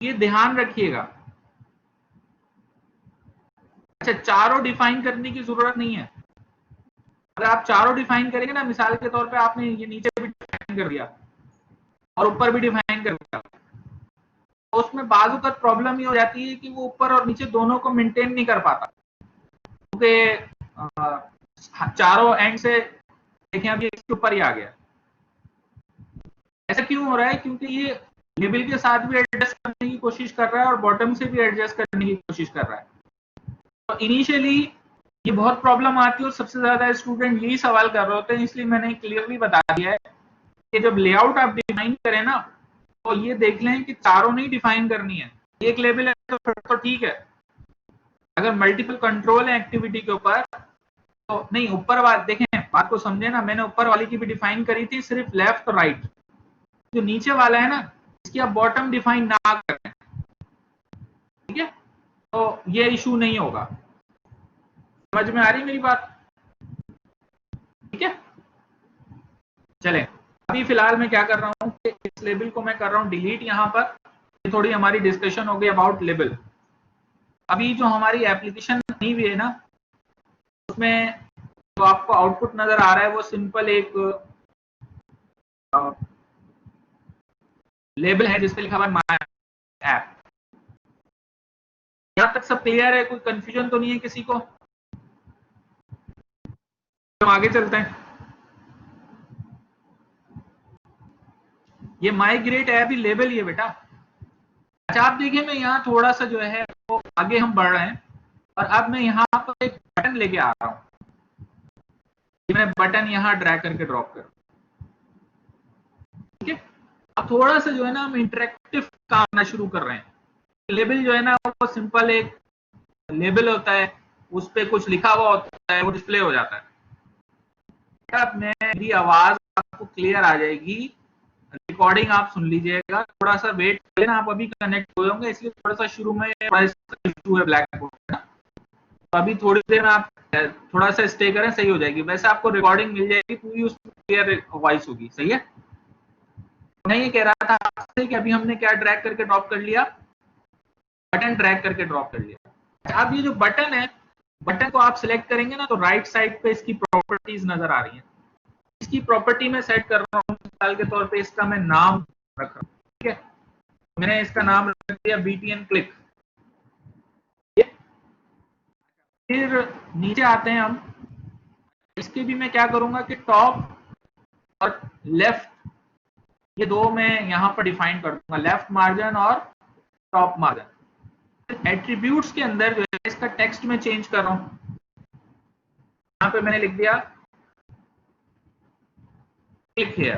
ये ध्यान रखिएगा। अच्छा, चारों डिफाइन करने की जरूरत नहीं है। अगर आप चारों डिफाइन करेंगे ना, मिसाल के तौर पे आपने ये नीचे भी डिफाइन कर दिया और ऊपर भी डिफाइन कर दिया, तो उसमें बाजू तक प्रॉब्लम ये हो जाती है कि वो ऊपर और नीचे दोनों को मेंटेन नहीं कर पाता, क्योंकि चारों एंड से देखें अभी इसके ऊपर ही आ गया। ऐसा क्यों हो रहा है? क्योंकि ये लेबल के साथ भी एडजस्ट करने की कोशिश कर रहा है और बॉटम से भी एडजस्ट करने की कोशिश कर रहा है। तो इनिशियली ये बहुत प्रॉब्लम आती है और सबसे ज्यादा स्टूडेंट यही सवाल कर रहे होते हैं, इसलिए मैंने क्लियरली बता दिया है कि जब लेआउट आप डिफाइन करें ना, तो ये देख लें कि चारों नहीं डिफाइन करनी है। एक लेबल है तो फिर तो ठीक है, अगर मल्टीपल कंट्रोल है एक्टिविटी के ऊपर तो नहीं। ऊपर वाले देखें, बात को समझे ना, मैंने ऊपर वाली की भी डिफाइन करी थी सिर्फ लेफ्ट और राइट। जो नीचे वाला है ना, इसकी आप बॉटम डिफाइन ना करें, ठीक है, तो ये इशू नहीं होगा। समझ में आ रही मेरी बात? ठीक है, चलें। अभी फिलहाल मैं क्या कर रहा हूँ कि इस लेबल को मैं कर रहा हूँ डिलीट यहाँ पर। ये थोड़ी हमारी डिस्कशन हो गई अबाउट लेबल। अभी जो हमारी एप्लीकेशन बनी हुई है ना, उसमें जो आपको आउटपुट नजर आ रहा है वो सिंपल एक लेबल है जिसपे लिखा हुआ है माय ऐप। यहां तक सब क्लियर है? कोई कंफ्यूजन तो नहीं है किसी को? तो आगे चलते हैं। ये माइग्रेट ऐप ही लेबल ही है बेटा। अच्छा, आप देखिए मैं यहाँ थोड़ा सा जो है वो आगे हम बढ़ रहे हैं और अब मैं यहाँ पर एक बटन लेके आ रहा हूँ। मैं बटन यहाँ ड्रैग करके ड्रॉप कर, ठीक है। अब थोड़ा सा जो है ना हम इंटरेक्टिव काम करना शुरू कर रहे हैं। लेबल जो है ना वो सिंपल एक लेबल होता है, उस पर कुछ लिखा हुआ होता है, वो डिस्प्ले हो जाता है। अब मेरी आवाज आपको क्लियर आ जाएगी, रिकॉर्डिंग आप सुन लीजिएगा। थोड़ा सा वेट करें ना, आप अभी कनेक्ट हो जाओगे, इसलिए थोड़ा सा शुरू में इशू है ब्लैक बोर्ड। तो अभी थोड़ी देर में आप थोड़ा सा स्टे करें, सही हो जाएगी। वैसे आपको रिकॉर्डिंग मिल जाएगी पूरी, उसमें क्लियर वॉइस होगी, सही है। मैं ये कह रहा था आपसे कि अभी हमने क्या ड्रैग करके ड्रॉप कर लिया, बटन ड्रैग करके ड्रॉप कर लिया। अब ये जो बटन है, बटन को आप सिलेक्ट करेंगे ना तो राइट साइड पे इसकी प्रॉपर्टीज नजर आ रही है। इसकी प्रॉपर्टी में सेट कर रहा हूँ, मिसाल के तौर पे इसका मैं नाम रख रहा हूँ, ठीक है। मैंने इसका नाम रख दिया BTN क्लिक। फिर नीचे आते हैं हम, इसके भी मैं क्या करूंगा कि टॉप और लेफ्ट, ये दो मैं यहाँ पर डिफाइन कर दूंगा, लेफ्ट मार्जिन और टॉप मार्जिन। एट्रीब्यूट्स के अंदर जो है इसका टेक्स्ट में चेंज कर रहा हूँ। यहाँ पे मैंने लिख दिया क्लिक हियर।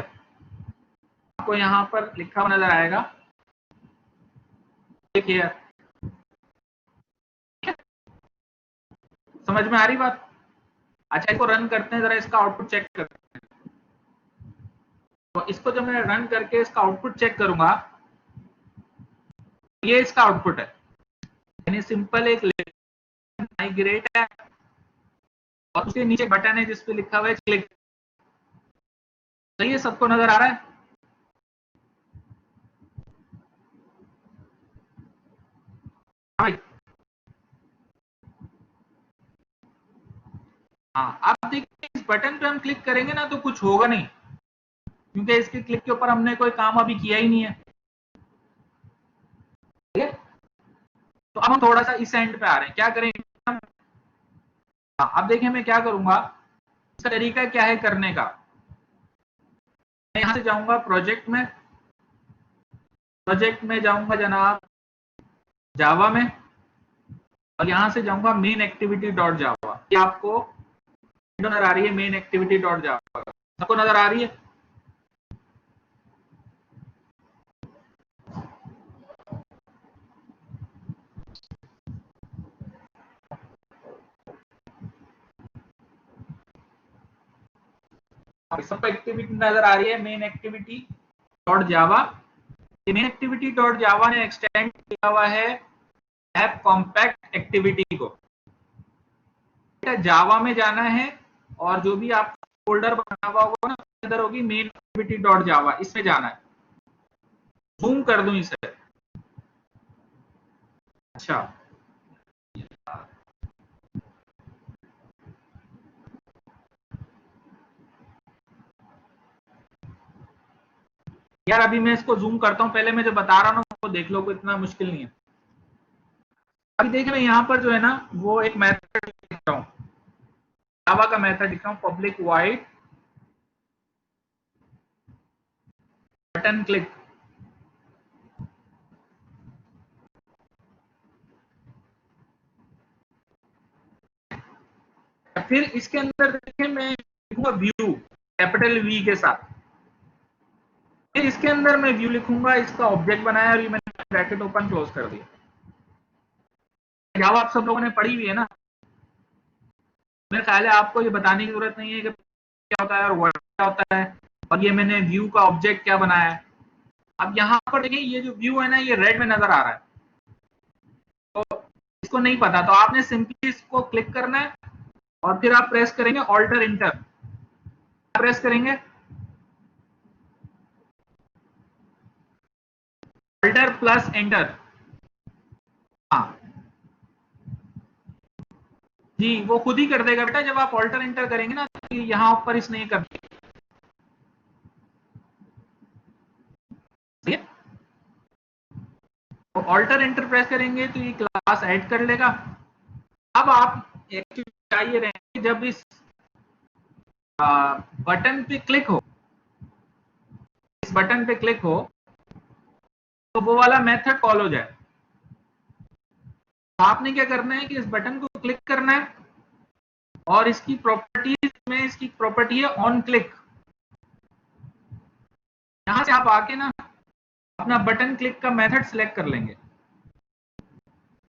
आपको यहाँ पर लिखा हुआ नजर आएगा here। समझ में आ रही बात? अच्छा, इसको रन करते हैं, जरा इसका आउटपुट चेक करते हैं। तो इसको जब मैं रन करके इसका आउटपुट चेक करूंगा, ये इसका आउटपुट है, यानी सिंपल एक माइग्रेट है और उसके नीचे बटन है जिसपे लिखा हुआ है क्लिक। सही है, सबको नजर आ रहा है? हाँ, आप देखिए इस बटन पे हम क्लिक करेंगे ना तो कुछ होगा नहीं, क्योंकि इसके क्लिक के ऊपर हमने कोई काम अभी किया ही नहीं है। ठीक है, तो अब हम थोड़ा सा इस एंड पे आ रहे हैं, क्या करेंगे हम? हाँ, अब देखिए मैं क्या करूंगा, इसका तरीका क्या है करने का। मैं यहां से जाऊंगा प्रोजेक्ट में जाऊंगा जनाब जावा में, और यहां से जाऊंगा मेन एक्टिविटी डॉट जावा। ये आपको नजर आ रही है मेन एक्टिविटी डॉट जावा? सबको नजर आ रही है? सबको एक्टिविटी नजर आ रही है मेन एक्टिविटी डॉट जावा। मेन एक्टिविटी डॉट जावा ने एक्सटेंड किया हुआ है ऐप कॉम्पैक्ट एक्टिविटी को। जावा में जाना है और जो भी आपका फोल्डर बना हुआ होगा ना, इधर होगी मेन एक्टिविटी डॉट जावा, इसमें जाना है। जूम कर दूं इसे? अच्छा, यार अभी मैं इसको जूम करता हूं, पहले मैं जो बता रहा हूं वो देख लो, कोई इतना मुश्किल नहीं है। अभी देखिए मैं यहाँ पर जो है ना वो एक मेथड लिख रहा हूँ, जावा का मेथड लिख रहा हूँ, पब्लिक वाइड बटन क्लिक। फिर इसके अंदर देखिए मैं लिखूंगा व्यू, कैपिटल वी के साथ। फिर इसके अंदर मैं व्यू लिखूंगा, इसका ऑब्जेक्ट बनाया और ये मैंने ब्रैकेट ओपन क्लोज कर दिया। जावा आप सब लोगों ने पढ़ी हुई है ना, मेरे ख्याल है आपको ये बताने की जरूरत नहीं है कि क्या होता है और वर्ड क्या होता है, और ये मैंने व्यू का ऑब्जेक्ट क्या बनाया है। अब यहाँ पर देखिए ये जो व्यू है ना ये रेड में नजर आ रहा है, तो इसको नहीं पता, तो आपने सिंपली इसको क्लिक करना है और फिर आप प्रेस करेंगे ऑल्टर इंटर। प्रेस करेंगे ऑल्टर प्लस एंटर। हाँ जी, वो खुद ही कर देगा बेटा, जब आप ऑल्टर एंटर करेंगे ना तो यहाँ ऊपर इसने कर दिया। तो ऑल्टर एंटर प्रेस करेंगे तो ये क्लास ऐड कर लेगा। अब आप एक्चुअली चाहिए रहेंगे जब इस बटन पे क्लिक हो, इस बटन पे क्लिक हो तो वो वाला मेथड कॉल हो जाए। तो आपने क्या करना है कि इस बटन को क्लिक करना है और इसकी प्रॉपर्टीज में इसकी प्रॉपर्टी है ऑन क्लिक। यहां से आप आके ना अपना बटन क्लिक का मेथड सिलेक्ट कर लेंगे,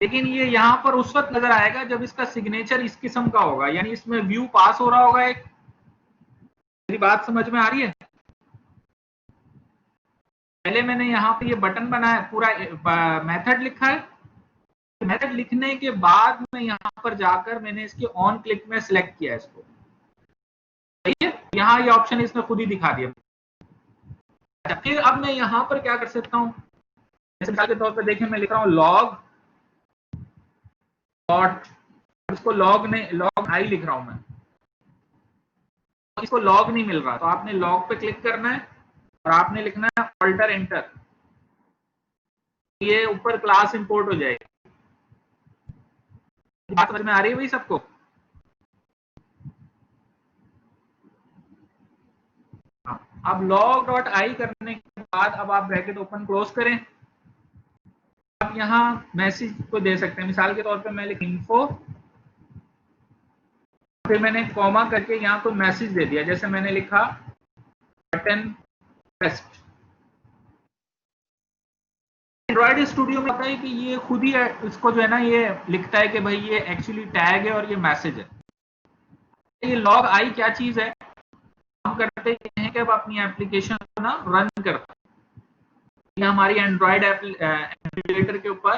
लेकिन ये यहां पर उस वक्त नजर आएगा जब इसका सिग्नेचर इस किस्म का होगा, यानी इसमें व्यू पास हो रहा होगा एक। मेरी बात समझ में आ रही है? पहले मैंने यहाँ पे ये बटन बनाया, पूरा मेथड लिखा है, मेथड लिखने के बाद में यहाँ पर जाकर मैंने इसके ऑन क्लिक में सिलेक्ट किया इसको। सही है, यहाँ ये ऑप्शन इसने खुद ही दिखा दिया। अच्छा, फिर अब मैं यहाँ पर क्या कर सकता हूँ, जैसे मिसाल के तौर पर देखिए मैं लिख रहा हूँ लॉग डॉट, इसको लॉग आई लिख रहा हूँ मैं, इसको लॉग नहीं मिल रहा, तो आपने लॉग पे क्लिक करना है और आपने लिखना है ऑल्टर एंटर। ये ऊपर क्लास इंपोर्ट हो जाएगी। बात समझ में आ रही है भाई सबको? अब लॉग डॉट आई करने के बाद अब आप ब्रैकेट ओपन क्लोज करें। अब यहाँ मैसेज को दे सकते हैं, मिसाल के तौर पे मैं लिख इन्फो, फिर मैंने कॉमा करके यहाँ को मैसेज दे दिया, जैसे मैंने लिखा बटन प्रेस्ड। एंड्रॉइड स्टूडियो में होता है कि ये खुद ही इसको जो है ना ये लिखता है कि भाई ये एक्चुअली टैग है और ये मैसेज है। ये लॉग आई क्या चीज है, हम करते हैं कि अब अपनी एप्लीकेशन को ना रन करते हैं। ये हमारी एंड्रॉइड एप्लीकेटर के ऊपर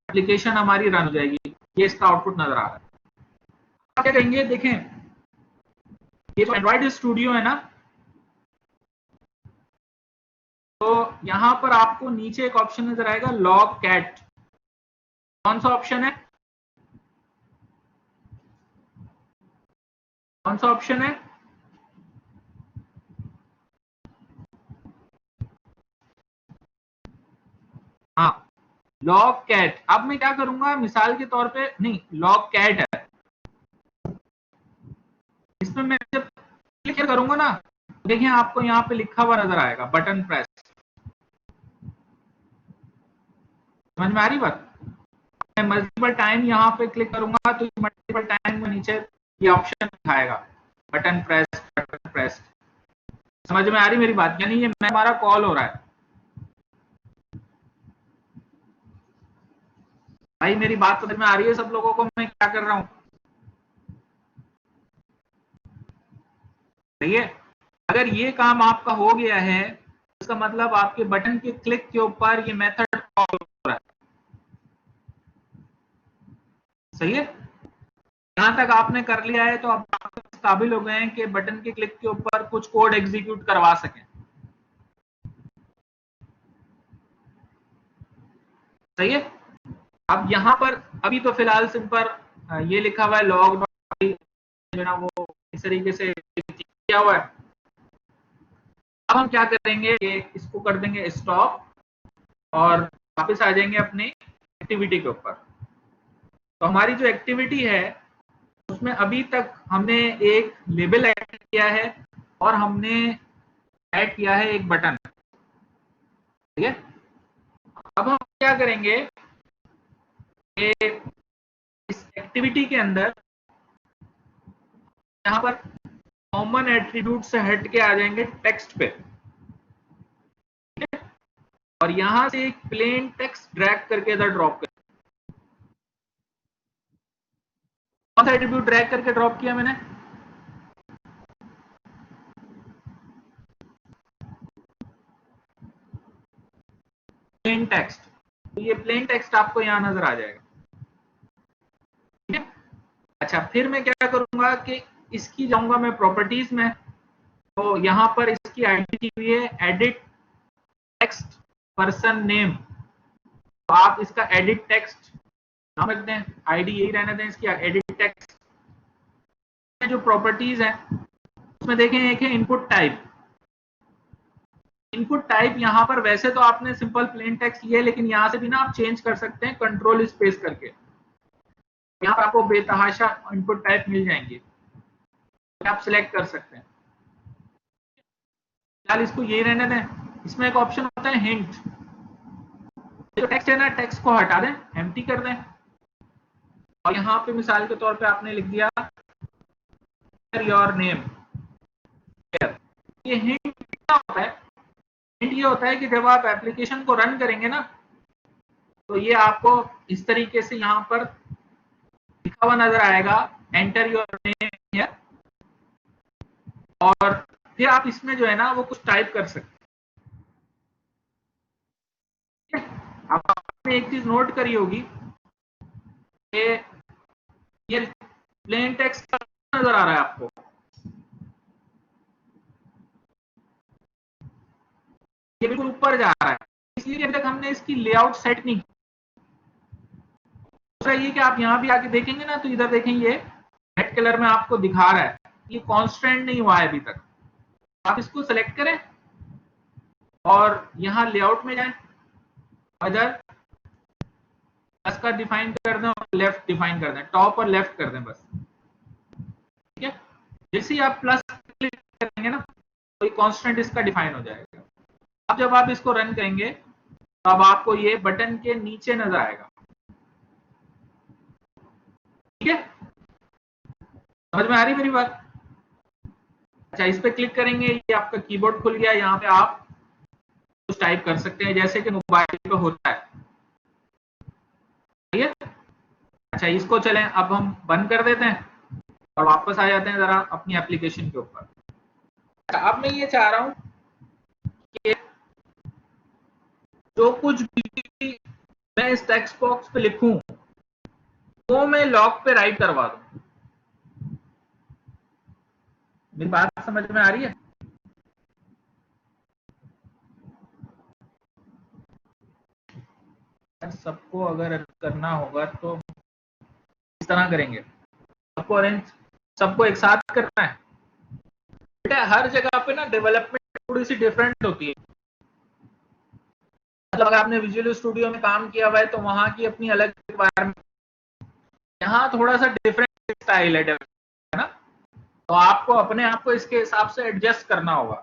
एप्लीकेशन हमारी रन हो जाएगी। ये इसका आउटपुट नजर आ रहा है। क्या करेंगे, देखें ये जो एंड्रॉइड स्टूडियो है ना, तो यहां पर आपको नीचे एक ऑप्शन नजर आएगा लॉग कैट। कौन सा ऑप्शन है, कौन सा ऑप्शन है? हाँ, लॉग कैट। अब मैं क्या करूंगा, मिसाल के तौर पे, नहीं लॉग कैट है, इसमें मैं जब क्लिक करूंगा ना, देखिए आपको यहाँ पे लिखा हुआ नजर आएगा बटन प्रेस। समझ में आ रही बात? मैं मल्टीपल टाइम यहाँ पे क्लिक करूंगा तो मल्टीपल टाइम में नीचे ये ऑप्शन दिखाएगा बटन प्रेस, बटन प्रेस। समझ में आ रही मेरी बात? यानी ये हमारा कॉल हो रहा है। भाई मेरी बात समझ में आ रही है सब लोगों को, मैं क्या कर रहा हूँ? सही है। अगर ये काम आपका हो गया है, इसका मतलब आपके बटन के क्लिक के ऊपर ये मेथड कॉल हो रहा है। सही है। यहां तक आपने कर लिया है तो आप इस काबिल हो गए हैं कि बटन के क्लिक के ऊपर कुछ कोड एग्जीक्यूट करवा सकें। सही है। अब यहां पर अभी तो फिलहाल सिंपल ये लिखा हुआ है लॉग जो ना वो इस तरीके से किया हुआ है। अब हम क्या करेंगे, इसको कर देंगे स्टॉप और वापस आ जाएंगे अपनी एक्टिविटी के ऊपर। तो हमारी जो एक्टिविटी है उसमें अभी तक हमने एक लेबल ऐड किया है और हमने ऐड किया है एक बटन। ठीक है। अब हम क्या करेंगे, इस एक्टिविटी के अंदर यहां पर कॉमन एट्रीब्यूट से हट के आ जाएंगे टेक्स्ट पे, और यहां से एक प्लेन टेक्स्ट ड्रैग करके इधर ड्रॉप कर। कौन सा एट्रीब्यूट ड्रैग करके ड्रॉप किया मैंने? Plain text. तो ये प्लेन टेक्स्ट आपको यहां नजर आ जाएगा। ठीक है। अच्छा, फिर मैं क्या करूंगा कि इसकी जाऊंगा मैं प्रॉपर्टीज में, तो यहां पर इसकी आईडी दी हुई है एडिट टेक्स्ट पर्सन नेम। तो आप इसका एडिट टेक्स्ट नाम रख दें, आईडी यही रहने दें इसकी, एडिट टेक्स्ट। जो प्रॉपर्टीज है उसमें देखें एक है इनपुट टाइप। इनपुट टाइप यहाँ पर वैसे तो आपने सिंपल प्लेन टेक्स्ट लिया है, लेकिन यहाँ से भी ना आप चेंज कर सकते हैं कंट्रोल स्पेस करके। यहाँ पर आपको बेतहाशा इनपुट टाइप मिल जाएंगे, आप सिलेक्ट कर सकते हैं। फिलहाल इसको यही रहने दें। इसमें एक ऑप्शन होता है हिंट। जो टेक्स्ट है ना, टेक्स्ट को हटा दें, एम्प्टी कर दें, और यहाँ पे मिसाल के तौर पे आपने लिख दिया योर नेम। ये हिंट क्या होता है? हिंट ये होता है कि जब आप एप्लीकेशन को रन करेंगे ना, तो ये आपको इस तरीके से यहाँ पर लिखा हुआ नजर आएगा एंटर योर नेम हियर, और फिर आप इसमें जो है ना वो कुछ टाइप कर सकते हैं। अब आपने एक चीज नोट करी होगी कि ये प्लेन टेक्स्ट नजर आ रहा है आपको, ये बिल्कुल ऊपर जा रहा है, इसलिए अभी तक हमने इसकी लेआउट सेट नहीं की। दूसरा ये कि आप यहाँ भी आके देखेंगे ना, तो इधर देखें ये रेड कलर में आपको दिखा रहा है, ये कांस्टेंट नहीं हुआ है अभी तक। आप इसको सेलेक्ट करें और यहाँ लेआउट में जाएं, इधर प्लस का डिफाइन कर दें और लेफ्ट डिफाइन कर दें, टॉप और लेफ्ट कर दें बस। ठीक है। जैसे ही आप प्लस क्लिक करेंगे ना, तो ये कांस्टेंट इसका डिफाइन हो जाएगा। अब जब आप इसको रन करेंगे तो अब आपको ये बटन के नीचे नजर आएगा। ठीक है। समझ में आ रही मेरी बात? अच्छा, इस पे क्लिक करेंगे, ये आपका कीबोर्ड खुल गया। यहाँ पे आप कुछ टाइप कर सकते हैं जैसे कि मोबाइल पे होता है। अच्छा, इसको चलें अब हम बंद कर देते हैं और वापस आ जाते हैं जरा अपनी एप्लीकेशन के ऊपर। अब मैं ये चाह रहा हूं कि जो कुछ भी मैं इस टेक्स्ट बॉक्स पे लिखूं वो मैं लॉग पे राइट करवा दूं। मेरी बात समझ में आ रही है? सबको अगर करना होगा तो इस तरह करेंगे, सबको अरेंज, सबको एक साथ करना है। बेटा हर जगह पे ना डेवलपमेंट थोड़ी सी डिफरेंट होती है। मतलब अगर आपने विजुअल स्टूडियो में काम किया हुआ है तो वहां की अपनी अलग रिक्वायरमेंट, यहाँ थोड़ा सा डिफरेंट स्टाइल है ना, तो आपको अपने आप को इसके हिसाब से एडजस्ट करना होगा।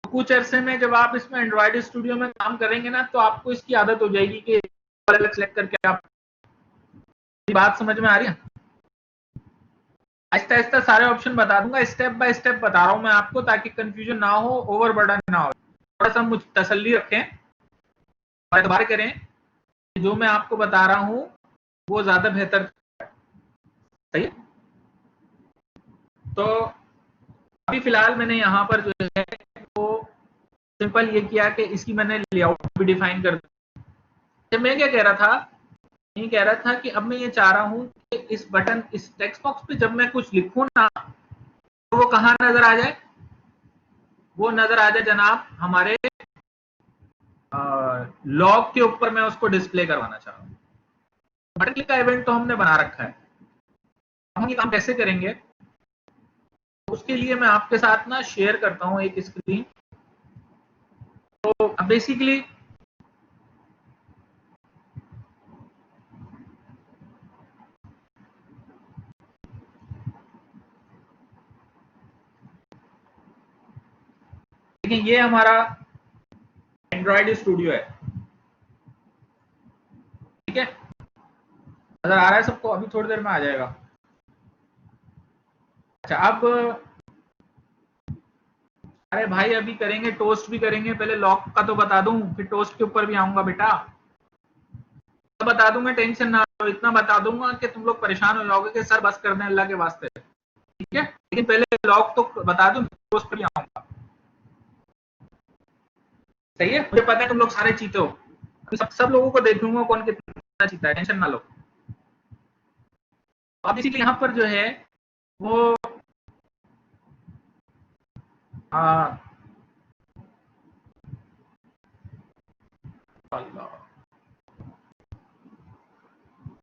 कुछ अरसे में जब आप इसमें एंड्रॉइड स्टूडियो में काम करेंगे ना तो आपको इसकी आदत हो जाएगी कि अलग सेलेक्ट करके आप, बात समझ में आ रही है? आहिस्ता आहिस्ता सारे ऑप्शन बता दूंगा, स्टेप बाय स्टेप बता रहा हूं मैं आपको ताकि कंफ्यूजन ना हो, ओवरबर्डन ना हो। थोड़ा सा मुझे तसल्ली रखें और एतबार करें कि जो मैं आपको बता रहा हूं वो ज्यादा बेहतर है। सही है? तो अभी फिलहाल मैंने यहाँ पर जो है वो सिंपल ये किया कि इसकी मैंने लेआउट भी डिफाइन कर दी। जब मैं क्या कह रहा था, ये कह रहा था कि अब मैं ये चाह रहा हूं कि इस बटन, इस टेक्स्ट बॉक्स पे जब मैं कुछ लिखूं ना तो वो कहाँ नजर आ जाए? वो नजर आ जाए जनाब हमारे लॉग के ऊपर। मैं उसको डिस्प्ले करवाना चाह रहा हूँ। बटन क्लिक का इवेंट तो हमने बना रखा है, हम ये काम कैसे करेंगे उसके लिए मैं आपके साथ ना शेयर करता हूँ एक स्क्रीन। तो बेसिकली देखिए ये हमारा एंड्रॉइड स्टूडियो है, ठीक है? नजर आ रहा है सबको? अभी थोड़ी देर में आ जाएगा। अच्छा अब, अरे भाई अभी करेंगे, टोस्ट भी करेंगे, पहले लॉक का तो बता दूं फिर टोस्ट के ऊपर भी आऊंगा बेटा। बता दूंगा, टेंशन ना लो, इतना बता दूंगा कि तुम लोग परेशान हो जाओगे कि सर बस कर दें अल्लाह के वास्ते, ठीक है? लेकिन पहले लॉक तो बता दूं, टोस्ट पर भी आऊंगा। सही है? मुझे पता है तुम लोग सारे चीते हो, सब लोगों को देख लूंगा कौन कितना चीता है, टेंशन ना लो। अब इसीलिए यहाँ पर जो है वो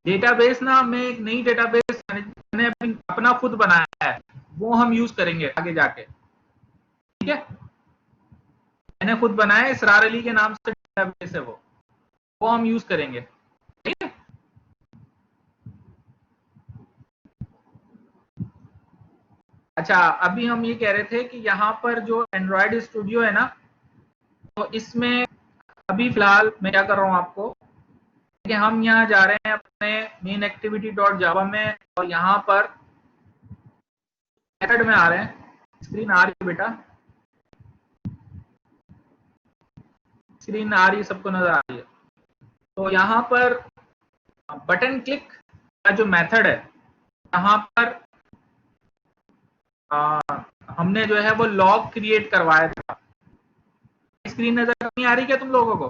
डेटाबेस ना, मैं एक नई डेटाबेस मैंने अपना खुद बनाया है, वो हम यूज करेंगे आगे जाके, ठीक है? मैंने खुद बनाया, इसरार अली के नाम से डेटाबेस है वो हम यूज करेंगे, ठीक है? अच्छा अभी हम ये कह रहे थे कि यहाँ पर जो एंड्रॉइड स्टूडियो है ना, तो इसमें अभी फिलहाल मैं क्या कर रहा हूँ आपको कि हम यहाँ जा रहे हैं अपने मेन एक्टिविटी डॉट जावा में और यहाँ पर मेथड में आ रहे हैं। स्क्रीन आ रही है बेटा? स्क्रीन आ रही है, सबको नजर आ रही है? तो यहाँ पर बटन क्लिक का जो मेथड है, यहाँ पर हमने जो है वो लॉग क्रिएट करवाया था। स्क्रीन नजर नहीं आ रही क्या तुम लोगों को?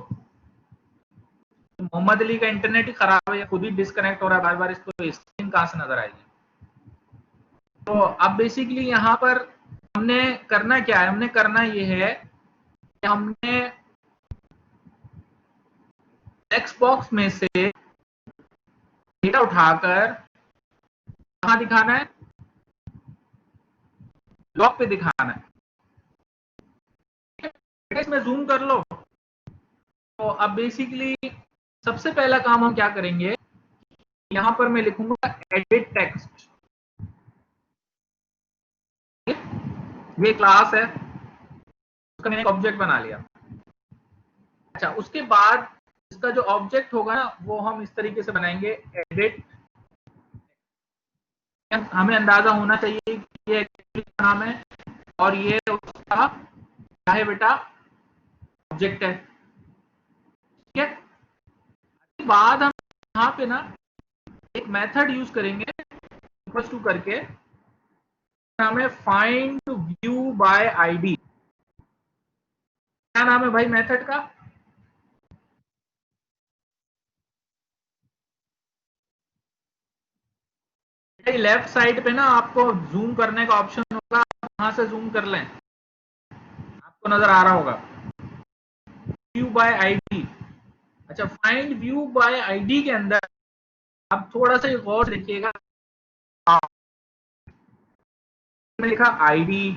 मोहम्मद अली का इंटरनेट ही खराब है या खुद ही डिस्कनेक्ट हो रहा है बार बार, इसको स्क्रीन कहां से नजर आएगी? तो अब बेसिकली यहाँ पर हमने करना क्या है, हमने करना ये है कि हमने टेक्स्ट बॉक्स में से डेटा उठाकर कहां दिखाना है? लॉग पे दिखाना है। इसमें जूम कर लो। तो अब बेसिकली सबसे पहला काम हम क्या करेंगे, यहां पर मैं लिखूंगा एडिट टेक्स्ट। ये क्लास है, उसका मैंने एक ऑब्जेक्ट बना लिया। अच्छा उसके बाद इसका जो ऑब्जेक्ट होगा ना वो हम इस तरीके से बनाएंगे, एडिट। हमें अंदाजा होना चाहिए कि ये नाम है और ये उसका क्या है बेटा, ऑब्जेक्ट है, ठीक है? बाद हम यहाँ पे ना एक मेथड यूज करेंगे इक्वल टू करके, नाम है फाइंड व्यू बाय आईडी। क्या नाम है भाई मेथड का? लेफ्ट साइड पे ना आपको जूम करने का ऑप्शन होगा, आप वहां से जूम कर लें, आपको नजर आ रहा होगा व्यू बाय आईडी। अच्छा, फाइंड व्यू बाय आईडी के अंदर आप थोड़ा सा गौर देखिएगा, में लिखा आईडी,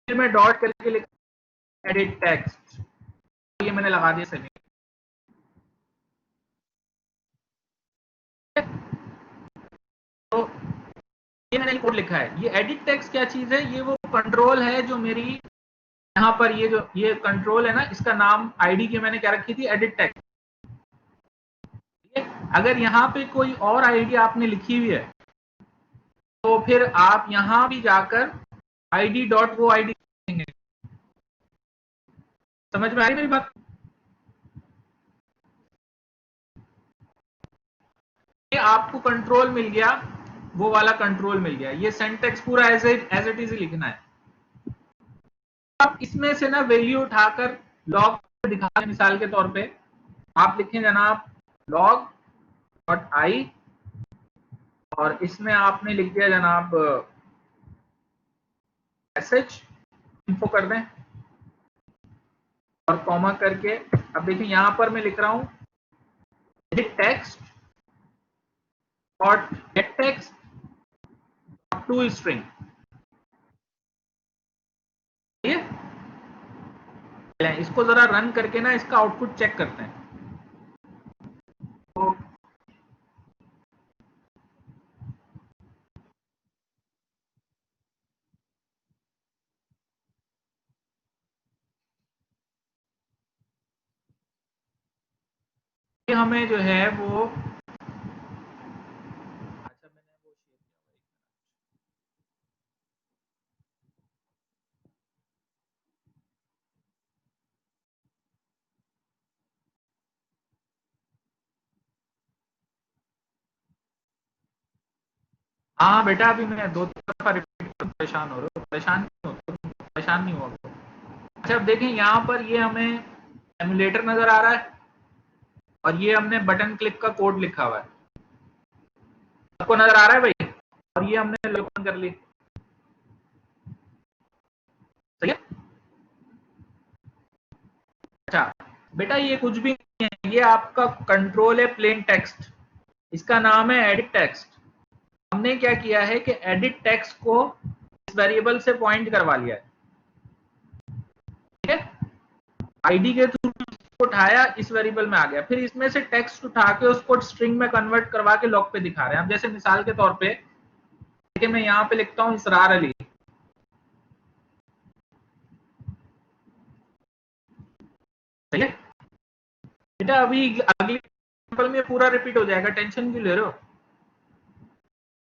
फिर मैं डॉट करके लिखा एडिट टेक्स्ट, ये मैंने लगा दिया सभी। तो ये मैंने कोड लिखा है। ये एडिट टेक्स्ट क्या चीज है? ये वो कंट्रोल है जो मेरी यहाँ पर, ये जो ये कंट्रोल है ना, इसका नाम आईडी की मैंने क्या रखी थी? Edit text. अगर यहाँ पे कोई और आईडी आपने लिखी हुई है तो फिर आप यहाँ भी जाकर आईडी डॉट वो आईडी लिखेंगे। समझ में आ रही मेरी बात? ये आपको कंट्रोल मिल गया, वो वाला कंट्रोल मिल गया। ये सेंटेक्स पूरा एज इट इज लिखना है। आप इसमें से ना वैल्यू उठाकर लॉग दिखा दें। मिसाल के तौर पे आप लिखें जनाब लॉग डॉट आई, और इसमें आपने लिख दिया जनाब मैसेज इन्फो कर दें और कॉमा करके। अब देखिए यहां पर मैं लिख रहा हूं edit text dot get text to string. इसको जरा रन करके ना इसका आउटपुट चेक करते हैं। तो ये हमें जो है वो, अच्छा मैंने वो शेयर किया। हाँ बेटा, अभी मैं दो दफा रिपीट कर, परेशान हो रहे हो? परेशान नहीं हो तुम? परेशान नहीं हुआ? अच्छा, अब देखें यहाँ पर ये हमें एमुलेटर नजर आ रहा है और ये हमने बटन क्लिक का कोड लिखा हुआ है। आपको नजर आ रहा है भाई? और ये हमने लोकन कर ली। सही है? अच्छा बेटा, ये कुछ भी नहीं है, ये आपका कंट्रोल है प्लेन टेक्स्ट, इसका नाम है एडिट टेक्स्ट। हमने क्या किया है कि एडिट टेक्स्ट को इस वेरिएबल से पॉइंट करवा लिया है। ठीक है? आईडी के थ्रू उठाया, इस वेरिएबल में आ गया, फिर इसमें से टेक्स्ट उठा के उसको स्ट्रिंग में कन्वर्ट करवा के लॉग पे दिखा रहे हैं। अब जैसे मिसाल के तौर पे देखिए, मैं यहाँ पे लिखता हूँ इसरार अली। सही है बेटा? अभी अगली एग्जांपल में पूरा रिपीट हो जाएगा, टेंशन क्यों ले रहे हो?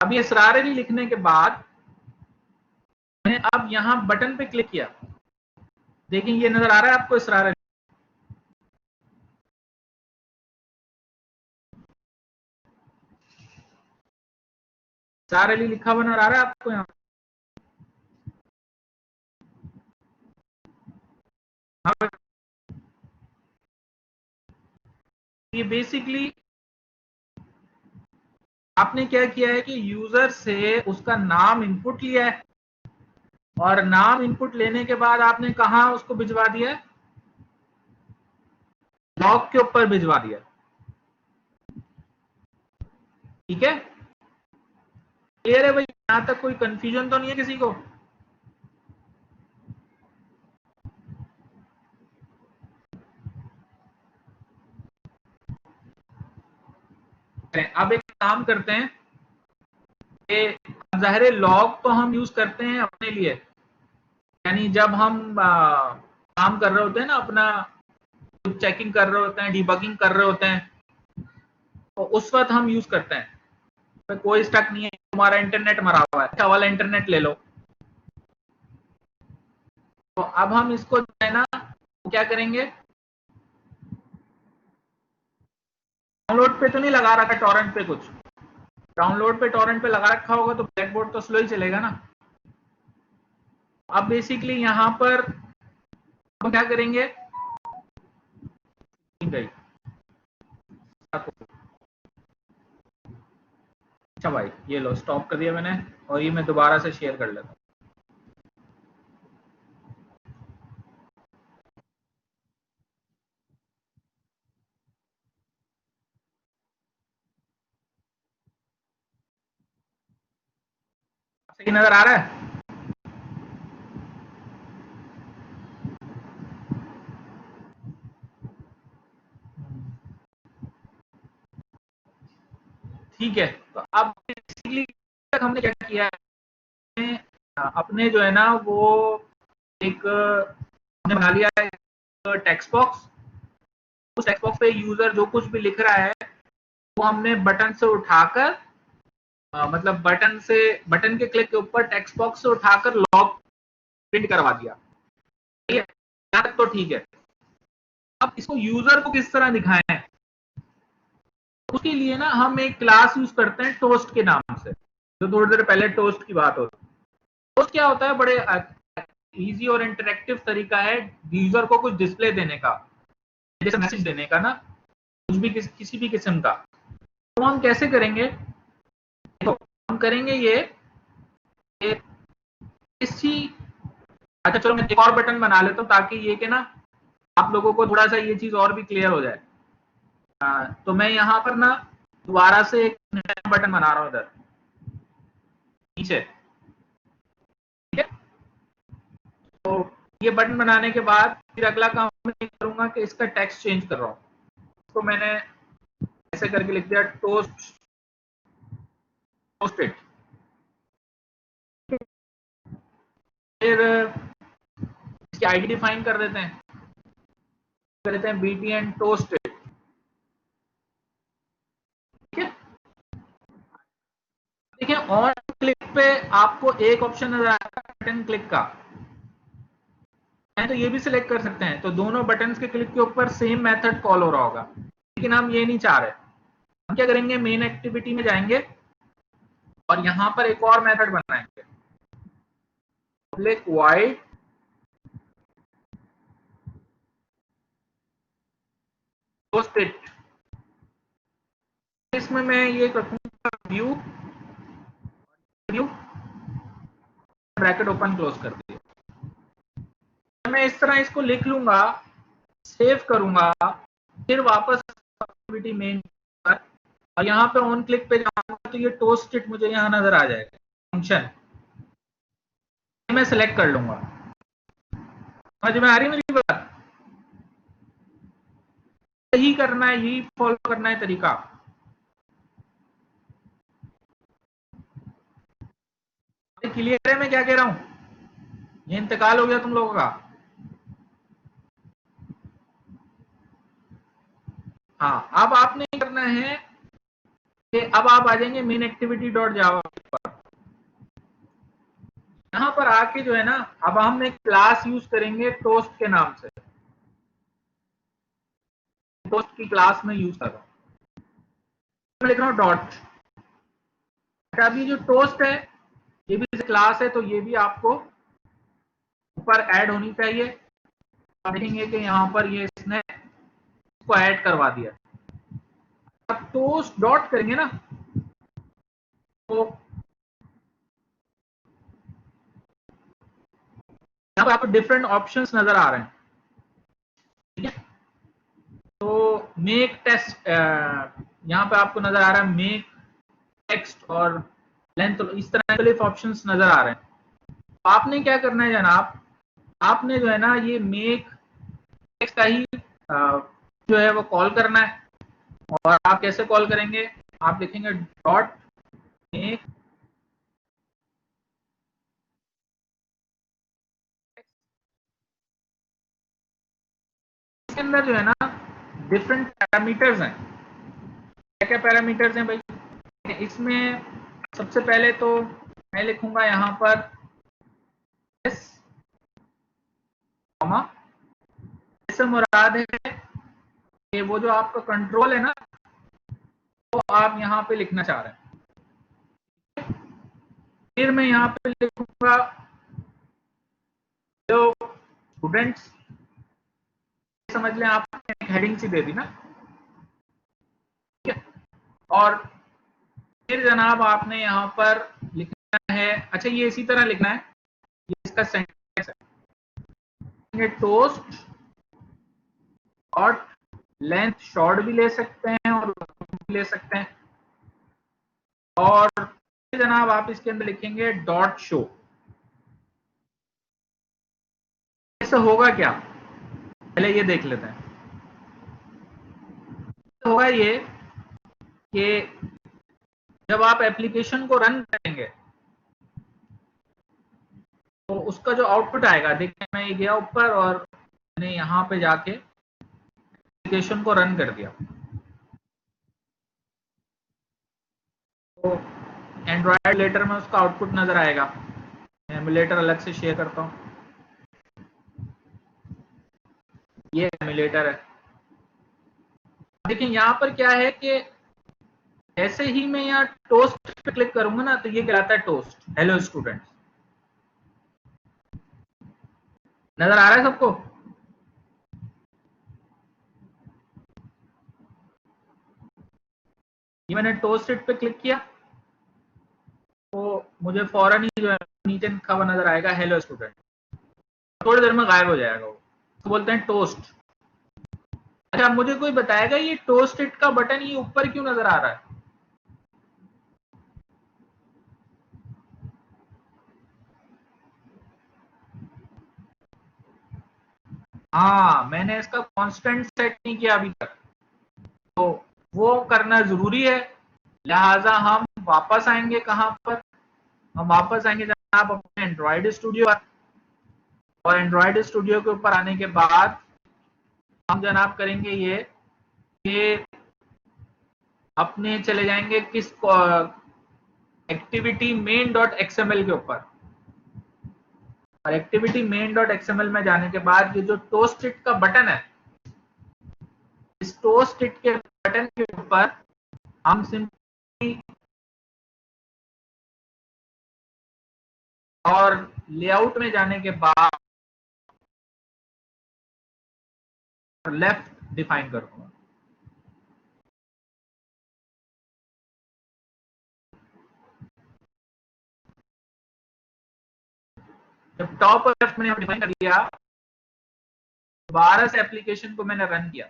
अभी इसरार अली लिखने के बाद मैंने अब यहाँ बटन पे क्लिक किया, देखिए ये नजर आ रहा है आपको इसरार अली? इसरार अली लिखा हुआ नजर आ रहा है आपको यहाँ? हाँ, ये बेसिकली आपने क्या किया है कि यूजर से उसका नाम इनपुट लिया है, और नाम इनपुट लेने के बाद आपने कहा उसको भिजवा दिया? लॉग के ऊपर भिजवा दिया। ठीक है? क्लियर है भाई? यहां तक कोई कंफ्यूजन तो नहीं है किसी को? अब एक काम करते हैं कि ज़ाहिर लॉग तो हम यूज करते हैं अपने लिए, यानी जब हम काम कर रहे होते हैं ना, अपना चेकिंग कर रहे होते हैं, डिबगिंग कर रहे होते हैं, तो उस वक्त हम यूज करते हैं। तो कोई स्टक नहीं है, तुम्हारा इंटरनेट मरा हुआ है, अच्छा वाला इंटरनेट ले लो। तो अब हम इसको जो है ना क्या करेंगे, डाउनलोड पे तो नहीं लगा रखा टॉरेंट पे, कुछ डाउनलोड पे टॉरेंट पे लगा रखा होगा तो ब्लैक बोर्ड तो स्लो ही चलेगा ना। अब बेसिकली यहाँ पर हम क्या करेंगे, अच्छा भाई ये लो स्टॉप कर दिया मैंने, और ये मैं दोबारा से शेयर कर लेता हूँ। सही नजर आ रहा है? ठीक है, तो अब बेसिकली तक हमने क्या किया है, अपने जो है ना वो एक हमने बना लिया है टेक्स्ट बॉक्स। उस टेक्स्ट बॉक्स पे यूजर जो कुछ भी लिख रहा है वो हमने बटन से उठाकर मतलब बटन के क्लिक के ऊपर टेक्स्ट बॉक्स से उठाकर लॉग प्रिंट करवा दिया। ठीक है, यहाँ तक तो ठीक है। अब इसको यूजर को किस तरह दिखाएं, उसके लिए ना हम एक क्लास यूज करते हैं टोस्ट के नाम से, जो थोड़ी देर पहले टोस्ट की बात होती है। टोस्ट क्या होता है, बड़े इजी और इंटरेक्टिव तरीका है यूजर को कुछ डिस्प्ले देने का, जैसे मैसेज देने का ना, कुछ भी किसी भी किस्म का। तो हम कैसे करेंगे, तो हम करेंगे ये इसी, अच्छा चलो मैं एक और बटन बना लेता हूँ ताकि ये के ना आप लोगों को थोड़ा सा ये चीज और भी क्लियर हो जाए। तो मैं यहाँ पर ना दोबारा से एक नया बटन बना रहा हूँ इधर नीचे। ठीक है, तो ये बटन बनाने के बाद फिर अगला काम मैं करूंगा कि इसका टेक्स्ट चेंज कर रहा हूँ। तो मैंने ऐसे करके लिख दिया टोस्टेड। फिर इसकी आईडी डिफाइन कर देते हैं, कर देते हैं BTN टोस्टेड। ठीक है, देखिए ऑन क्लिक पे आपको एक ऑप्शन नजर आता है बटन क्लिक का, तो ये भी सिलेक्ट कर सकते हैं, तो दोनों बटन के क्लिक के ऊपर सेम मेथड कॉल हो रहा होगा, लेकिन हम ये नहीं चाह रहे। हम क्या करेंगे, मेन एक्टिविटी में जाएंगे और यहाँ पर एक और मेथड बनाएंगे, पब्लिक वाइड टोस्टेड। इसमें मैं ये रखूंगा view view bracket open close कर दिया। मैं इस तरह इसको लिख लूंगा, सेव करूंगा, फिर वापस एक्टिविटी मेन पर, और यहाँ पे ऑन क्लिक पे जाऊंगा तो ये टोस्टेड मुझे यहाँ नजर आ जाएगा फंक्शन, मैं सिलेक्ट कर लूंगा। समझ में आ रही मेरी बात? यही करना है, यही फॉलो करना है तरीका। क्लियर है मैं क्या कह रहा हूँ? ये इंतकाल हो गया तुम लोगों का? हाँ, अब आपने करना है कि अब आप आ जाएंगे मेन एक्टिविटी डॉट जावा पर। यहाँ पर आके जो है ना, अब हम एक क्लास यूज करेंगे टोस्ट के नाम से, टोस्ट की क्लास में यूज कर रहा हूँ, लिख रहा हूँ डॉट। अभी जो टोस्ट है ये भी क्लास है, तो ये भी आपको ऊपर ऐड होनी चाहिए। आप देखेंगे कि यहाँ पर ये इसने इसको ऐड करवा दिया। अब टोस्ट डॉट करेंगे ना, तो यहाँ पर आपको डिफरेंट ऑप्शंस नजर आ रहे हैं। ठीक है, तो मेक टेस्ट यहाँ पे आपको नजर आ रहा है, मेक टेक्स्ट और लेंथ, इस तरह के ऑप्शंस नजर आ रहे हैं। तो आपने क्या करना है जनाब, आपने जो है ना ये मेक टेक्स्ट का ही जो है वो कॉल करना है। और आप कैसे कॉल करेंगे, आप लिखेंगे डॉट मेक, इसके अंदर जो है ना डिफरेंट पैरामीटर्स हैं। क्या क्या पैरामीटर्स हैं भाई इसमें? सबसे पहले तो मैं लिखूंगा यहाँ पर एस कॉमा, इससे मुराद है कि वो जो आपका कंट्रोल है ना, वो आप यहाँ पे लिखना चाह रहे हैं। फिर मैं यहाँ पे लिखूंगा जो स्टूडेंट्स, समझ लें आपने एक हेडिंग सी दे दी ना, ठीक है। और फिर जनाब आपने यहाँ पर लिखना है, अच्छा ये इसी तरह लिखना है, ये इसका सेंटेंस है, टोस्ट और लेंथ शॉर्ट भी ले सकते हैं और भी ले सकते हैं। और जनाब आप इसके अंदर लिखेंगे डॉट शो। इससे होगा क्या, पहले ये देख लेते हैं। होगा ये कि जब आप एप्लीकेशन को रन करेंगे तो उसका जो आउटपुट आएगा, देखिए मैं ये गया ऊपर और मैंने यहाँ पे जाके एप्लीकेशन को रन कर दिया, तो एंड्रॉयड लेटर में उसका आउटपुट नजर आएगा। एमुलेटर अलग से शेयर करता हूँ, ये एमुलेटर है। देखिए यहाँ पर क्या है कि ऐसे ही मैं यहाँ टोस्ट पे क्लिक करूंगा ना, तो ये कहलाता है टोस्ट, हेलो स्टूडेंट्स। नजर आ रहा है सबको? ये मैंने टोस्ट इट पे क्लिक किया तो मुझे फौरन ही जो है नीचे लिखा हुआ नजर आएगा हेलो स्टूडेंट, थोड़ी देर में गायब हो जाएगा वो, तो बोलते हैं टोस्ट। अच्छा मुझे कोई बताएगा ये टोस्ट इट का बटन ये ऊपर क्यों नजर आ रहा है? हाँ, मैंने इसका कांस्टेंट सेट नहीं किया अभी तक, तो वो करना जरूरी है। लिहाजा हम वापस आएंगे कहां पर, हम वापस आएंगे जनाब अपने एंड्रॉयड स्टूडियो पर, और एंड्रॉयड स्टूडियो के ऊपर आने के बाद हम जनाब करेंगे ये कि अपने चले जाएंगे किस एक्टिविटी मेन डॉट एक्सएमएल के ऊपर, और एक्टिविटी मेन डॉट एक्सएमएल में जाने के बाद ये जो टोस्ट इट का बटन है, इस टोस्ट इट के बटन के ऊपर हम सिंपली और लेआउट में जाने के बाद लेफ्ट डिफाइन करूंगा। जब टॉप और लेफ्ट मैंने डिफाइन कर दिया, दोबारा से एप्लीकेशन को मैंने रन किया,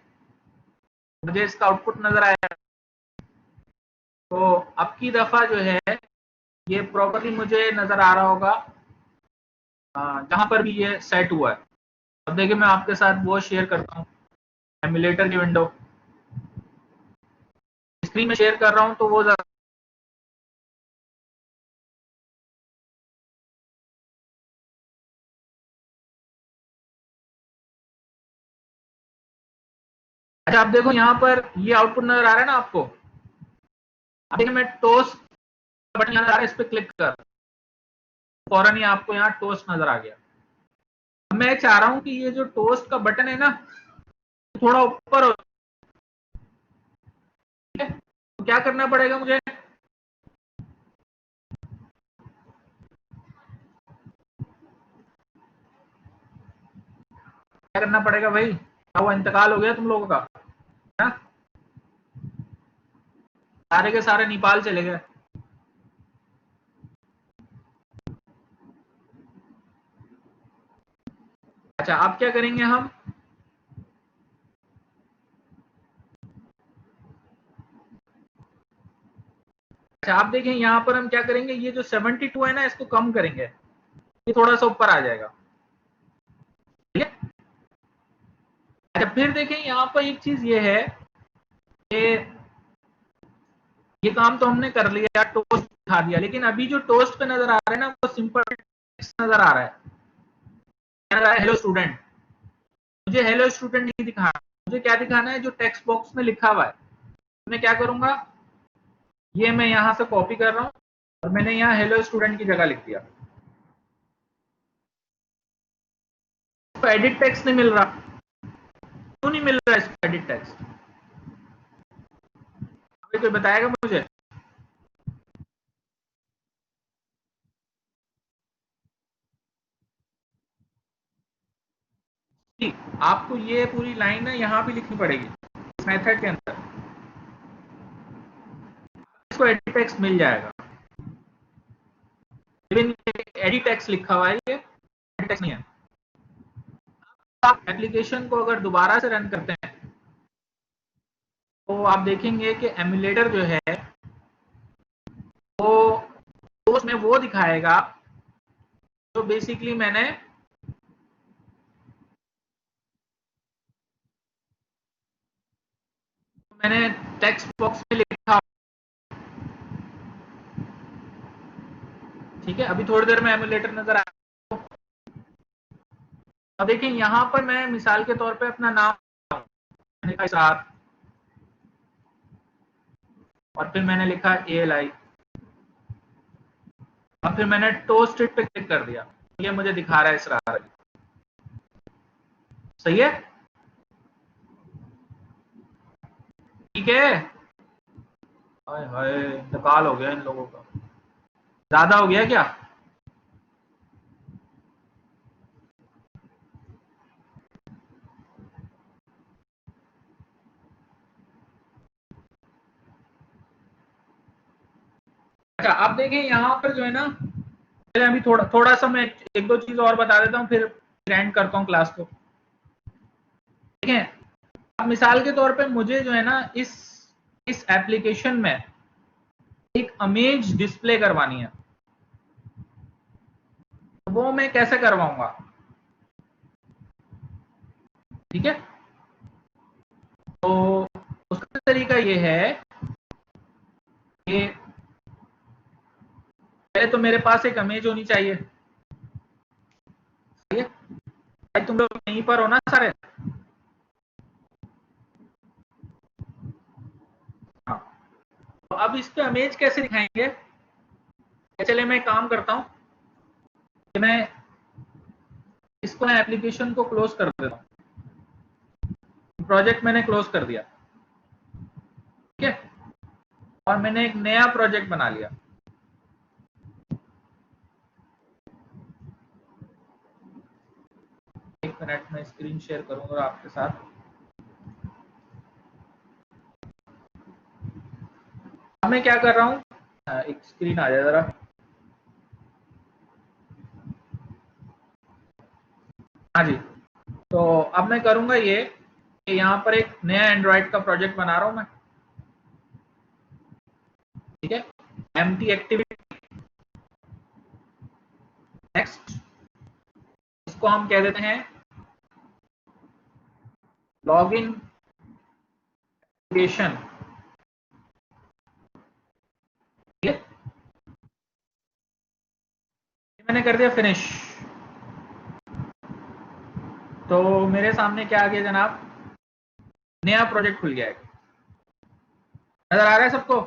मुझे इसका आउटपुट नजर आया। तो अब की दफा जो है ये प्रॉपर्ली मुझे नजर आ रहा होगा जहां पर भी ये सेट हुआ है। अब देखिए मैं आपके साथ वो शेयर करता हूँ, एमुलेटर की विंडो स्क्रीन में शेयर कर रहा हूँ, तो वो अच्छा आप देखो यहाँ पर ये आउटपुट नजर आ रहा है ना आपको। अब देखिए मैं टोस्ट बटन नजर आ रहा है, इस पर क्लिक कर, फौरन ही आपको यहाँ टोस्ट नजर आ गया। मैं चाह रहा हूं कि ये जो टोस्ट का बटन है ना थोड़ा ऊपर हो, तो क्या करना पड़ेगा मुझे, क्या करना पड़ेगा भाई? क्या हुआ, इंतकाल हो गया तुम लोगों का? ना सारे के सारे नेपाल चले गए। अच्छा अब क्या करेंगे हम, अच्छा आप देखें यहाँ पर हम क्या करेंगे, ये जो 72 है ना इसको कम करेंगे, ये थोड़ा सा ऊपर आ जाएगा, ठीक है। अच्छा फिर देखें यहाँ पर एक चीज ये है कि ये काम तो हमने कर लिया, टोस्ट दिखा दिया, लेकिन अभी जो टोस्ट पे नजर आ रहा है ना वो सिंपल टेक्स्ट नजर आ रहा है हेलो स्टूडेंट। मुझे हेलो स्टूडेंट नहीं दिखाना, मुझे क्या दिखाना है, जो टेक्स्ट बॉक्स में लिखा हुआ है। मैं क्या करूंगा, ये मैं यहां से कॉपी कर रहा हूं और मैंने यहाँ हेलो स्टूडेंट की जगह लिख दिया। इसको एडिट टेक्स्ट नहीं मिल रहा, क्यों नहीं मिल रहा इसको एडिट टेक्स्ट? कोई बताएगा मुझे? आपको ये पूरी लाइन है यहाँ भी लिखनी पड़ेगी मेथड के अंदर, इसको एडिट टेक्स्ट मिल जाएगा। एडिट टेक्स्ट लिखा हुआ है, ये एडिट टेक्स्ट नहीं है। आप एप्लीकेशन को अगर दोबारा से रन करते हैं तो आप देखेंगे कि एमुलेटर जो है वो उसमें वो दिखाएगा जो बेसिकली मैंने टेक्स्ट बॉक्स में लिखा। ठीक है, अभी थोड़ी देर में एमुलेटर नजर आएगा। अब देखिए यहाँ पर मैं मिसाल के तौर पे अपना नाम लिखा इसरार, और फिर मैंने लिखा ALI, और फिर मैंने टोस्ट इट पे क्लिक कर दिया, ये मुझे दिखा रहा है इसरार। सही है, ठीक है। हाय हाय, इंतकाल हो गया इन लोगों का, ज्यादा हो गया क्या? अच्छा, आप देखें यहाँ पर जो है ना, पहले अभी थोड़ा सा मैं एक दो चीज और बता देता हूँ, फिर एंड करता हूँ क्लास को। ठीक है, अब मिसाल के तौर पे मुझे जो है ना इस एप्लीकेशन में एक इमेज डिस्प्ले करवानी है, तो वो मैं कैसे करवाऊंगा? ठीक है, तो उसका तरीका ये है कि पहले तो मेरे पास एक इमेज होनी चाहिए। ठीक है भाई, तुम लोग यहीं पर हो ना सारे? हाँ, तो अब इस पे इमेज कैसे दिखाएंगे? चलिए मैं काम करता हूँ कि मैं इसको ना एप्लीकेशन को क्लोज कर देता हूँ। प्रोजेक्ट मैंने क्लोज कर दिया, ठीक है, और मैंने एक नया प्रोजेक्ट बना लिया। एक मिनट में स्क्रीन शेयर करूंगा आपके साथ। अब मैं क्या कर रहा हूँ, एक स्क्रीन आ जाए जरा। हाँ जी, तो अब मैं करूंगा ये कि यहाँ पर एक नया एंड्रॉइड का प्रोजेक्ट बना रहा हूँ मैं। ठीक है, एम्प्टी एक्टिविटी नेक्स्ट, इसको हम कह देते हैं लॉगिन एप्लीकेशन। ठीक है, मैंने कर दिया फिनिश। तो मेरे सामने क्या आ गया जनाब, नया प्रोजेक्ट खुल गया है। नजर आ रहा है सबको?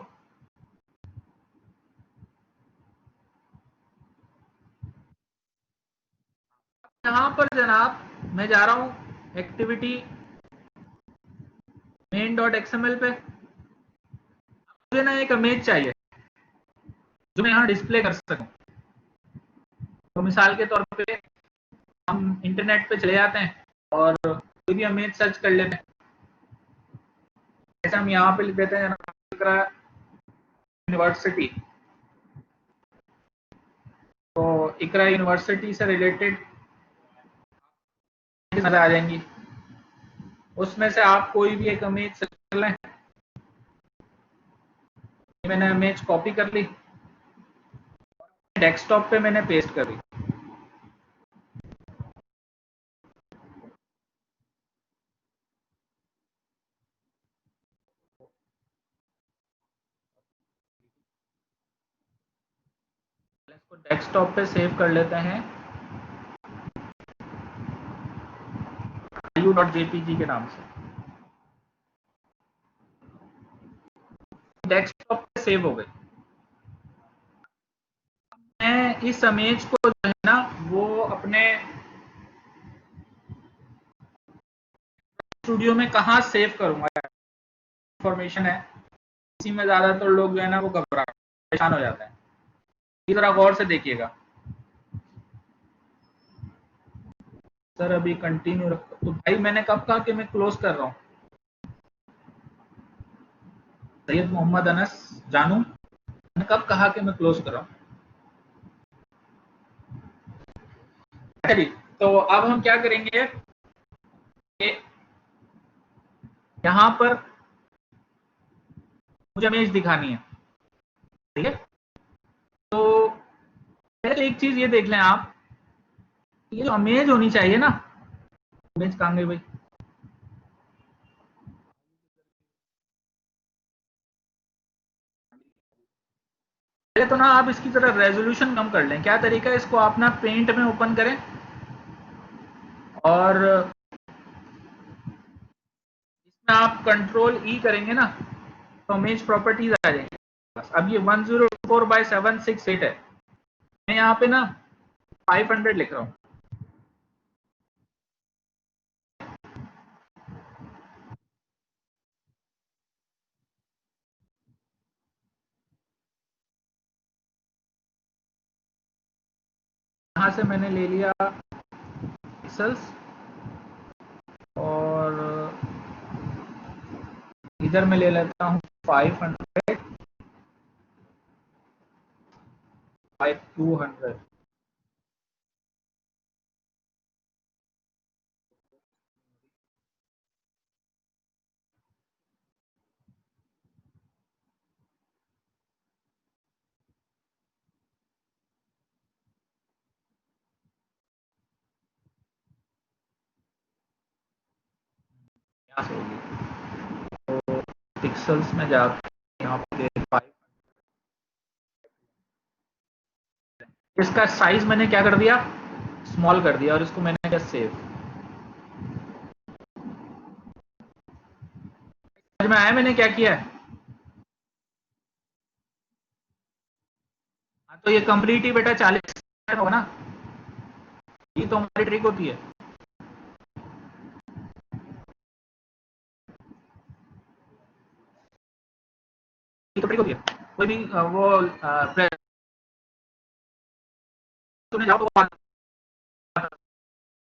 यहाँ पर जनाब मैं जा रहा हूँ एक्टिविटी main.xml पे। मुझे ना एक इमेज चाहिए जो मैं यहाँ डिस्प्ले कर सकूँ। तो मिसाल के तौर पे हम इंटरनेट पे चले जाते हैं और कोई भी इमेज सर्च कर लेते हैं। जैसे हम यहाँ पे लिख देते हैं यूनिवर्सिटी, तो इकरा यूनिवर्सिटी से रिलेटेड नजर आ जाएंगी। उसमें से आप कोई भी एक इमेज सर्च कर लें। मैंने इमेज कॉपी कर ली, डेस्कटॉप पे मैंने पेस्ट कर दी। इसको डेस्कटॉप पे सेव कर लेते हैं u.jpg के नाम से। डेस्कटॉप पे सेव हो गई। मैं इस इमेज को जो है ना वो अपने स्टूडियो में कहाँ सेव करूंगा, इंफॉर्मेशन है इसी में ज्यादातर लोग जो है ना वो घबरा परेशान हो जाते हैं। इस तरह गौर से देखिएगा। सर अभी कंटिन्यू रखो तो भाई मैंने कब कहा कि मैं क्लोज कर रहा हूँ? सैयद मोहम्मद अनस जानू, मैंने कब कहा कि मैं क्लोज कर रहा हूँ? अच्छा जी, तो अब हम क्या करेंगे कि यहाँ पर मुझे इमेज दिखानी है, ठीक है? तो पहले एक चीज ये देख लें आप, ये जो इमेज होनी चाहिए ना, इमेज कहाँ गई भाई? पहले तो ना आप इसकी तरह रेजोल्यूशन कम कर लें। क्या तरीका है, इसको आप ना पेंट में ओपन करें और इसमें आप कंट्रोल ई करेंगे ना तो इमेज प्रॉपर्टीज आ जाएंगे। अब ये 104/768 है, मैं यहाँ पे ना 500 लिख रहा हूँ। यहाँ से मैंने ले लिया पिक्सल्स और इधर मैं ले लेता हूँ 500 बाय 200। यहाँ से होगी तो पिक्सल्स में जाकर यहाँ पे 5, इसका साइज मैंने क्या कर दिया, स्मॉल कर दिया और इसको मैंने किया सेव। समझ में आया मैंने क्या किया है? हाँ, तो ये कंप्लीट ही बेटा 40 होगा ना, ये तो हमारी ट्रिक होती है। ये तो ट्रिक होती है, कोई भी वो सुने जाओ तो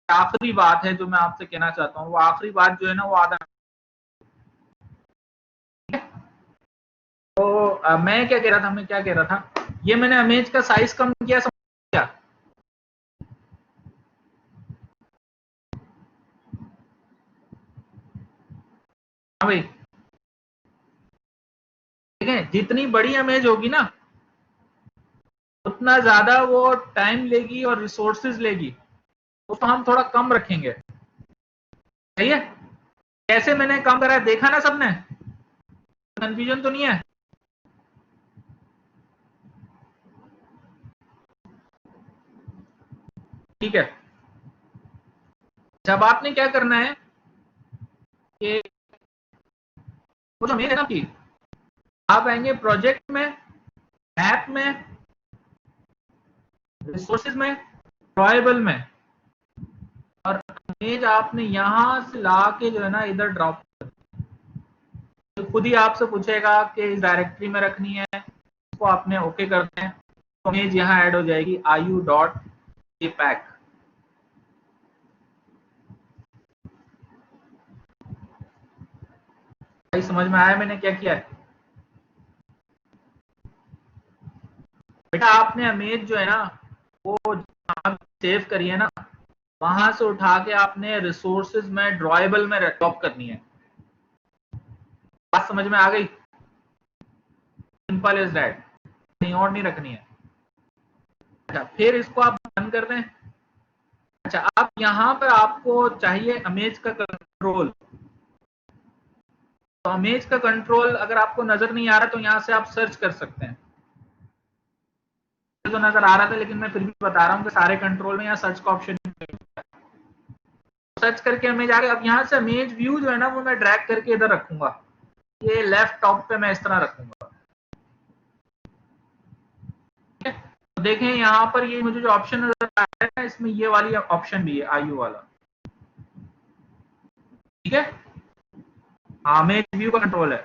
आखिरी बात है जो मैं आपसे कहना चाहता हूँ, वो आखिरी बात जो है ना वो आधा। तो मैं क्या कह रहा था, मैं क्या कह रहा था, ये मैंने इमेज का साइज कम किया, समझ क्या? हाँ भाई, ठीक है, जितनी बड़ी इमेज होगी ना उतना ज्यादा वो टाइम लेगी और रिसोर्सेज लेगी, तो हम थोड़ा कम रखेंगे। सही है? कैसे मैंने कम करा है देखा ना सबने? कंफ्यूजन तो नहीं है? ठीक है, जब आपने क्या करना है कि वो जो मेन है ना कि आप आएंगे प्रोजेक्ट में, ऐप में, रिसोर्सेज में, ड्रॉएबल में, और इमेज आपने यहां से ला के जो है ना इधर ड्रॉप, तो खुद ही आपसे पूछेगा कि इस डायरेक्टरी में रखनी है, उसको आपने ओके कर दें तो इमेज यहाँ ऐड हो जाएगी iu.jpg। भाई समझ में आया मैंने क्या किया है? बेटा आपने इमेज जो है ना वो सेव करी है ना, वहां से उठा के आपने रिसोर्सेज में ड्रॉएबल में ड्रॉप करनी है। बात समझ में आ गई? सिंपल इज दैट, कहीं और नहीं रखनी है। अच्छा, फिर इसको आप बंद कर दें। अच्छा, अब यहाँ पर आपको चाहिए इमेज का कंट्रोल, तो इमेज का कंट्रोल अगर आपको नजर नहीं आ रहा तो यहाँ से आप सर्च कर सकते हैं। तो नजर आ रहा था लेकिन मैं फिर भी बता रहा हूँ कि सारे कंट्रोल में यहाँ सर्च का ऑप्शन, सर्च करके इमेज आ गया। अब यहाँ से इमेज व्यू जो है ना वो मैं ड्रैग करके इधर रखूंगा, ये लेफ्ट टॉप पे मैं इस तरह रखूंगा। तो देखें यहाँ पर ये मुझे जो ऑप्शन नजर आ रहा है इसमें ये वाली ऑप्शन भी है, आयु वाला। ठीक है, हाँ इमेज व्यू का कंट्रोल है।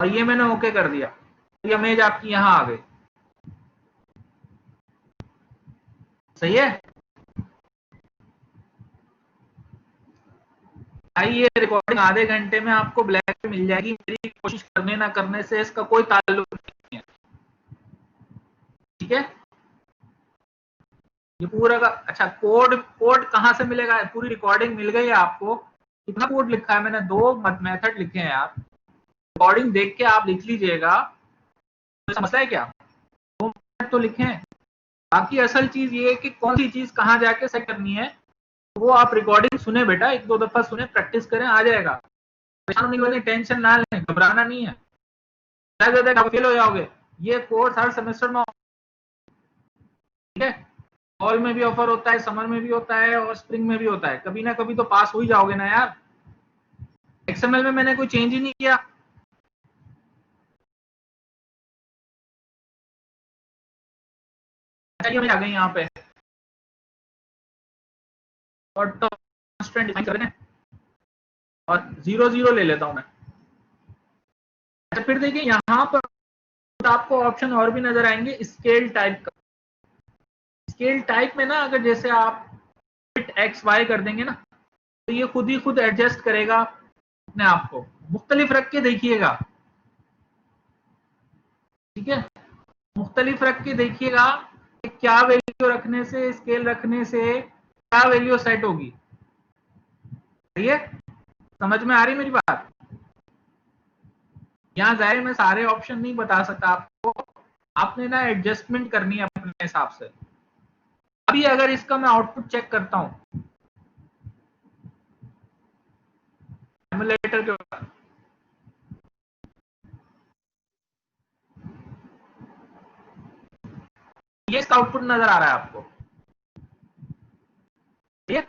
और ये मैंने ओके कर दिया, तो ये इमेज आपकी यहाँ आ गई। सही है। भाई ये रिकॉर्डिंग आधे घंटे में आपको ब्लैक पे मिल जाएगी, मेरी कोशिश करने ना करने से इसका कोई ताल्लुक नहीं है। ठीक है, ये पूरा का अच्छा कोड कोड कहाँ से मिलेगा? पूरी रिकॉर्डिंग मिल गई है आपको। कितना कोड लिखा है मैंने? 2 मेथड लिखे हैं यार। रिकॉर्डिंग देख के आप लिख लीजिएगा, तो समझता है क्या? 2 मेथड तो लिखे हैं। बाकी असल चीज ये है कि कौन सी चीज कहाँ जाके सेट करनी है, वो आप रिकॉर्डिंग सुने बेटा, 1-2 दफा सुने, प्रैक्टिस करें, आ जाएगा। परेशान होने की वजह, टेंशन ना लें, घबराना नहीं है। फेल हो जाओगे। ये कोर्स हर सेमेस्टर में, ठीक है, फॉल में भी ऑफर होता है, समर में भी होता है और स्प्रिंग में भी होता है। कभी ना कभी तो पास हो ही जाओगे ना यार। एक्सएमएल में मैंने कोई चेंज ही नहीं किया। आ गई यहाँ पे और तो डिफाइन कर दें और 0-0 ले लेता हूं मैं। अच्छा फिर देखिए यहाँ पर आपको ऑप्शन और भी नजर आएंगे स्केल टाइप का। स्केल टाइप में ना, अगर जैसे आप फिट एक्स वाई कर देंगे ना, तो ये खुद ही खुद एडजस्ट करेगा अपने आप को। मुख्तलिफ रख के देखिएगा, ठीक है, मुख्तलिफ रख के देखिएगा कि क्या वैल्यू रखने से, स्केल रखने से क्या वैल्यू सेट होगी। सही है, समझ में आ रही मेरी बात? यहाँ जाहिर मैं सारे ऑप्शन नहीं बता सकता आपको, आपने ना एडजस्टमेंट करनी है अपने हिसाब से। अभी अगर इसका मैं आउटपुट चेक करता हूं एमुलेटर के ऊपर, ये इसका आउटपुट नजर आ रहा है आपको, ठीक है?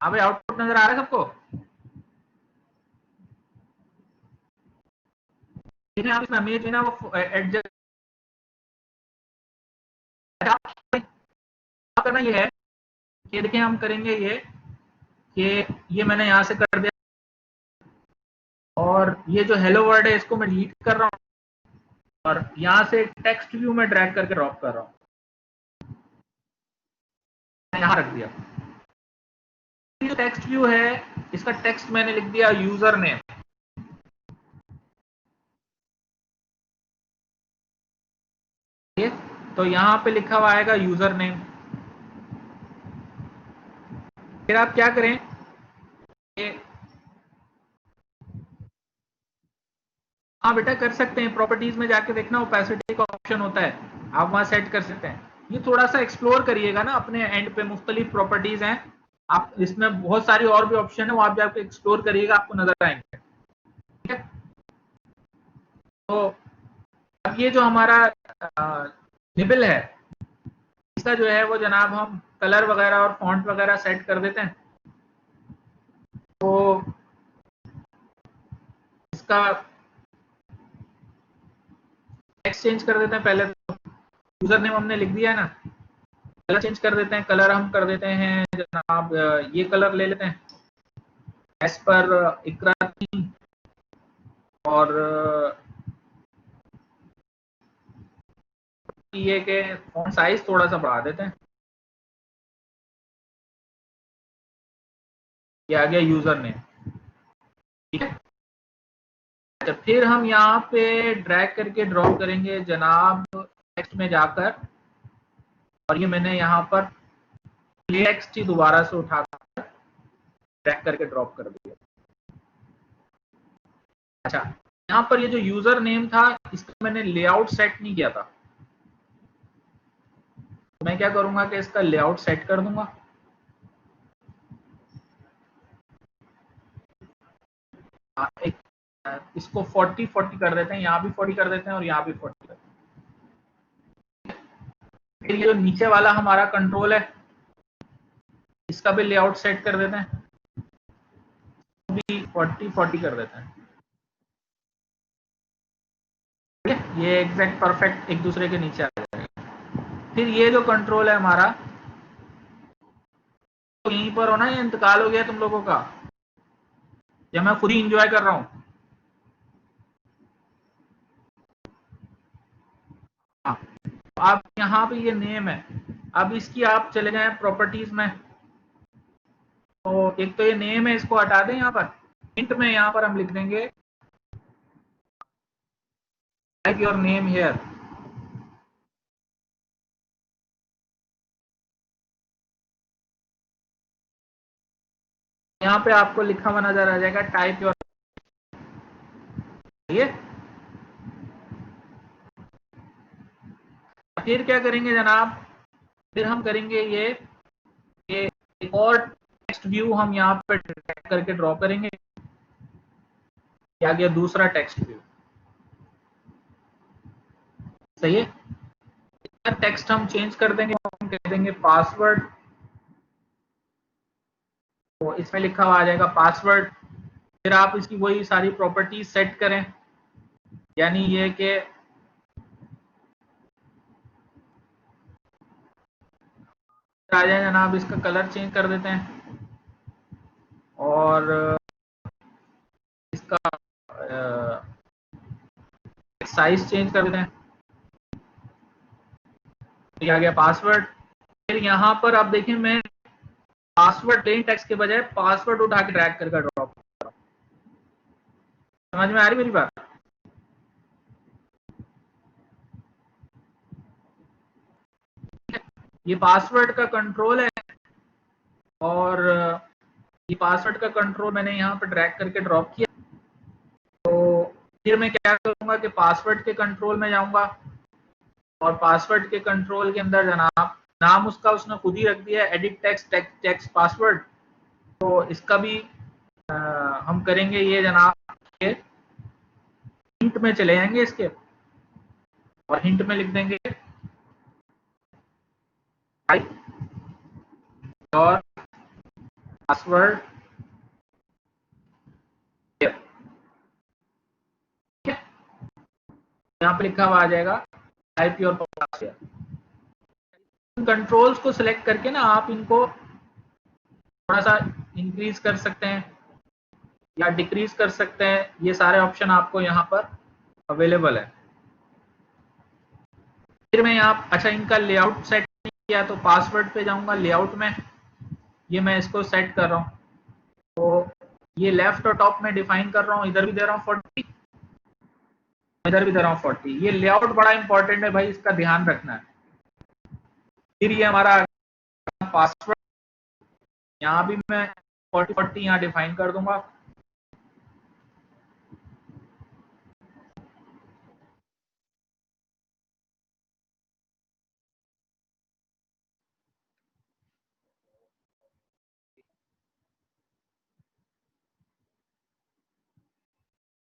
अभी आउटपुट नजर आ रहा है सबको? आप इसमें इमेज ना वो एडजस्ट करना ये है कि देखिए हम करेंगे ये कि ये मैंने यहां से कर दिया और ये जो हेलो वर्ड है इसको मैं डिलीट कर रहा हूँ और यहाँ से टेक्स्ट व्यू में ड्रैग करके ड्रॉप कर रहा हूँ, यहाँ रख दिया। जो टेक्स्ट व्यू है इसका टेक्स्ट मैंने लिख दिया यूजर नेम, तो यहाँ पे लिखा हुआ आएगा यूजर नेम। फिर आप क्या करें, हाँ बेटा कर सकते हैं, प्रॉपर्टीज में जाके देखना ओपेसिटी का ऑप्शन होता है, आप वहां सेट कर सकते हैं। ये थोड़ा सा एक्सप्लोर करिएगा ना अपने एंड पे, मुख्तलिफ प्रॉपर्टीज हैं, आप इसमें बहुत सारी और भी ऑप्शन है, वो आप जाके एक्सप्लोर करिएगा, आपको नजर आएंगे। ठीक है, तो अब ये जो हमारा निबल है, इसका जो है वो जनाब हम कलर वगैरह और फॉन्ट वगैरह सेट कर देते हैं। तो इसका टेक्स्ट चेंज कर देते हैं पहले, तो यूजर नेम हमने लिख दिया है ना, कलर चेंज कर देते हैं। कलर हम कर देते हैं जनाब, ये कलर ले लेते हैं एज पर इकरा थी, और ये के फॉन्ट साइज थोड़ा सा बढ़ा देते हैं। ये आ गया यूजर नेम, ठीक है। अच्छा फिर हम यहाँ पे ड्रैग करके ड्रॉप करेंगे जनाब टेक्स्ट में जाकर, और ये मैंने यहाँ पर टेक्स्ट ही दोबारा से उठाकर ड्रैग करके ड्रॉप कर दिया। अच्छा यहाँ पर ये जो यूजर नेम था इसका मैंने लेआउट सेट नहीं किया था, तो मैं क्या करूंगा कि इसका लेआउट सेट कर दूंगा। एक इसको 40-40 कर देते हैं, यहाँ भी 40 कर देते हैं और यहाँ भी 40 कर देते हैं। फिर ये जो नीचे वाला हमारा कंट्रोल है इसका भी लेआउट सेट कर देते हैं, भी 40-40 कर देते हैं। ये एग्जैक्ट परफेक्ट एक दूसरे के नीचे आ जाएगा। फिर ये जो कंट्रोल है हमारा, यहीं पर हो ना, ये इंतकाल हो गया तुम लोगों का, या मैं खुद ही इंजॉय कर रहा हूँ? हाँ, आप यहाँ पे ये नेम है, अब इसकी आप चले जाएं प्रॉपर्टीज में, तो एक तो ये नेम है, इसको हटा दें यहाँ पर, हिंट में यहाँ पर हम लिख देंगे टाइप योर नेम हियर। यहाँ पे आपको लिखा हुआ नजर आ जाएगा टाइप योर, ये फिर क्या करेंगे जनाब, फिर हम करेंगे ये एक और टेक्स्ट व्यू हम यहाँ पे ड्रैग करके ड्रॉ करेंगे। क्या गया दूसरा टेक्स्ट व्यू, सही है। टेक्स्ट हम चेंज कर देंगे, हम कह देंगे पासवर्ड, तो इसमें लिखा हुआ आ जाएगा पासवर्ड। फिर आप इसकी वही सारी प्रॉपर्टीज सेट करें, यानी ये कि आ जाए जनाब, इसका कलर चेंज कर देते हैं और इसका साइज चेंज कर देते हैं। ये आ गया पासवर्ड। फिर यहाँ पर आप देखें, मैं पासवर्ड प्लेन टेक्स्ट के बजाय पासवर्ड उठा के ड्रैग करके ड्रॉप कर रहा हूँ। समझ में आ रही मेरी बात? ये पासवर्ड का कंट्रोल है, और ये पासवर्ड का कंट्रोल मैंने यहाँ पर ड्रैग करके ड्रॉप किया। तो फिर मैं क्या करूंगा कि पासवर्ड के कंट्रोल में जाऊंगा, और पासवर्ड के कंट्रोल के अंदर जनाब नाम उसका उसने खुद ही रख दिया है, एडिट टेक्स्ट टेक्स्ट पासवर्ड। तो इसका भी हम करेंगे ये जनाब, ये हिंट में चले जाएंगे इसके, और हिंट में लिख देंगे और पासवर्ड, यहाँ पे लिखा हुआ आ जाएगा टाइप योर पासवर्ड। कंट्रोल्स को सिलेक्ट करके ना आप इनको थोड़ा सा इंक्रीज कर सकते हैं या डिक्रीज कर सकते हैं, ये सारे ऑप्शन आपको यहाँ पर अवेलेबल है। फिर मैं यहाँ, अच्छा इनका लेआउट सेट किया, तो पासवर्ड पे जाऊंगा, लेआउट में ये मैं इसको सेट कर रहा हूँ। तो ये लेफ्ट और टॉप में डिफाइन कर रहा हूँ, इधर भी दे रहा हूँ 40, इधर भी दे रहा हूँ 40। ये लेआउट बड़ा इंपॉर्टेंट है भाई, इसका ध्यान रखना है। फिर ये हमारा पासवर्ड, यहाँ भी मैं 40 यहाँ डिफाइन कर दूंगा।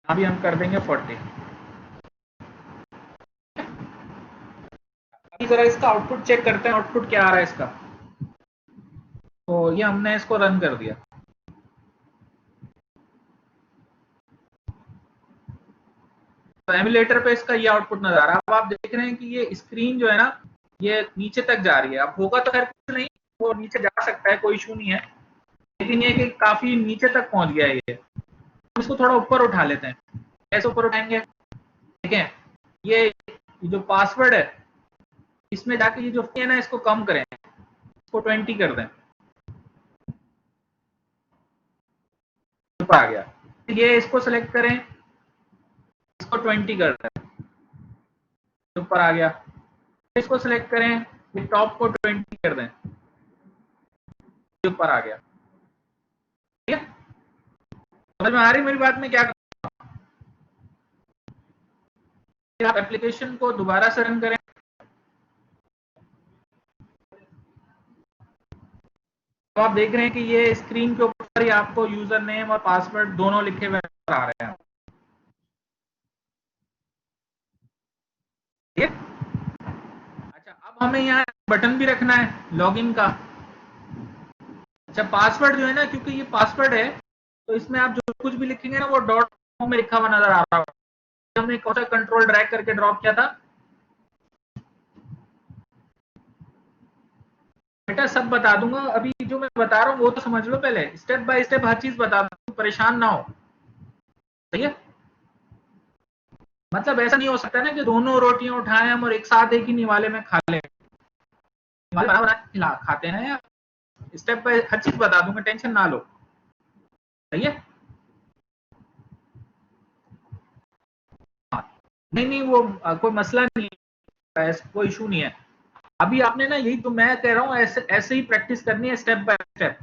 यहाँ भी हम कर देंगे 40। अभी जरा इसका आउटपुट चेक करते हैं, आउटपुट क्या आ रहा है इसका। तो ये हमने इसको रन कर दिया, तो एमुलेटर पे इसका ये आउटपुट नजर आ रहा है। अब आप देख रहे हैं कि ये स्क्रीन जो है ना, ये नीचे तक जा रही है। अब होगा तो खैर कुछ नहीं, वो नीचे जा सकता है, कोई इशू नहीं है, लेकिन ये कि काफी नीचे तक पहुंच गया है ये। इसको थोड़ा ऊपर उठा लेते हैं। कैसे ऊपर उठाएंगे, देखें, ये जो पासवर्ड है इसमें जाके ये जो है ना, इसको कम करें, इसको 20 कर दें, ऊपर आ गया। ये इसको सेलेक्ट करें, इसको 20 कर दें, ऊपर आ गया। इसको सिलेक्ट करें, टॉप को 20 कर दें, ऊपर आ गया। ठीक है, समझ में आ रही मेरी बात में क्या? आप एप्लीकेशन को दोबारा से रन करें, तो आप देख रहे हैं कि ये स्क्रीन के ऊपर ही आपको यूजर नेम और पासवर्ड दोनों लिखे हुए आ रहे हैं। ठीक है, अच्छा अब हमें यहाँ बटन भी रखना है लॉगिन का। अच्छा पासवर्ड जो है ना, क्योंकि ये पासवर्ड है, तो इसमें आप जो कुछ भी लिखेंगे ना वो डॉट में लिखा हुआ नजर आ रहा है। हमने कौन सा कंट्रोल ड्रैग करके ड्रॉप किया था, बेटा सब बता दूंगा, अभी जो मैं बता रहा हूँ वो तो समझ लो पहले, स्टेप बाय स्टेप हर चीज बता दूँ, परेशान ना हो। सही है, मतलब ऐसा नहीं हो सकता ना कि दोनों रोटियां उठाएं हम और एक साथ एक ही निवाले में खा लें। निवाले बना बना खिला खाते हैं या, स्टेप बाय हर चीज बता दूंगा, टेंशन ना लो। सही है, हाँ। नहीं नहीं वो कोई मसला नहीं है, ऐसा कोई इशू नहीं है। अभी आपने ना, यही तो मैं कह रहा हूँ, ऐसे ऐसे ही प्रैक्टिस करनी है स्टेप बाय स्टेप।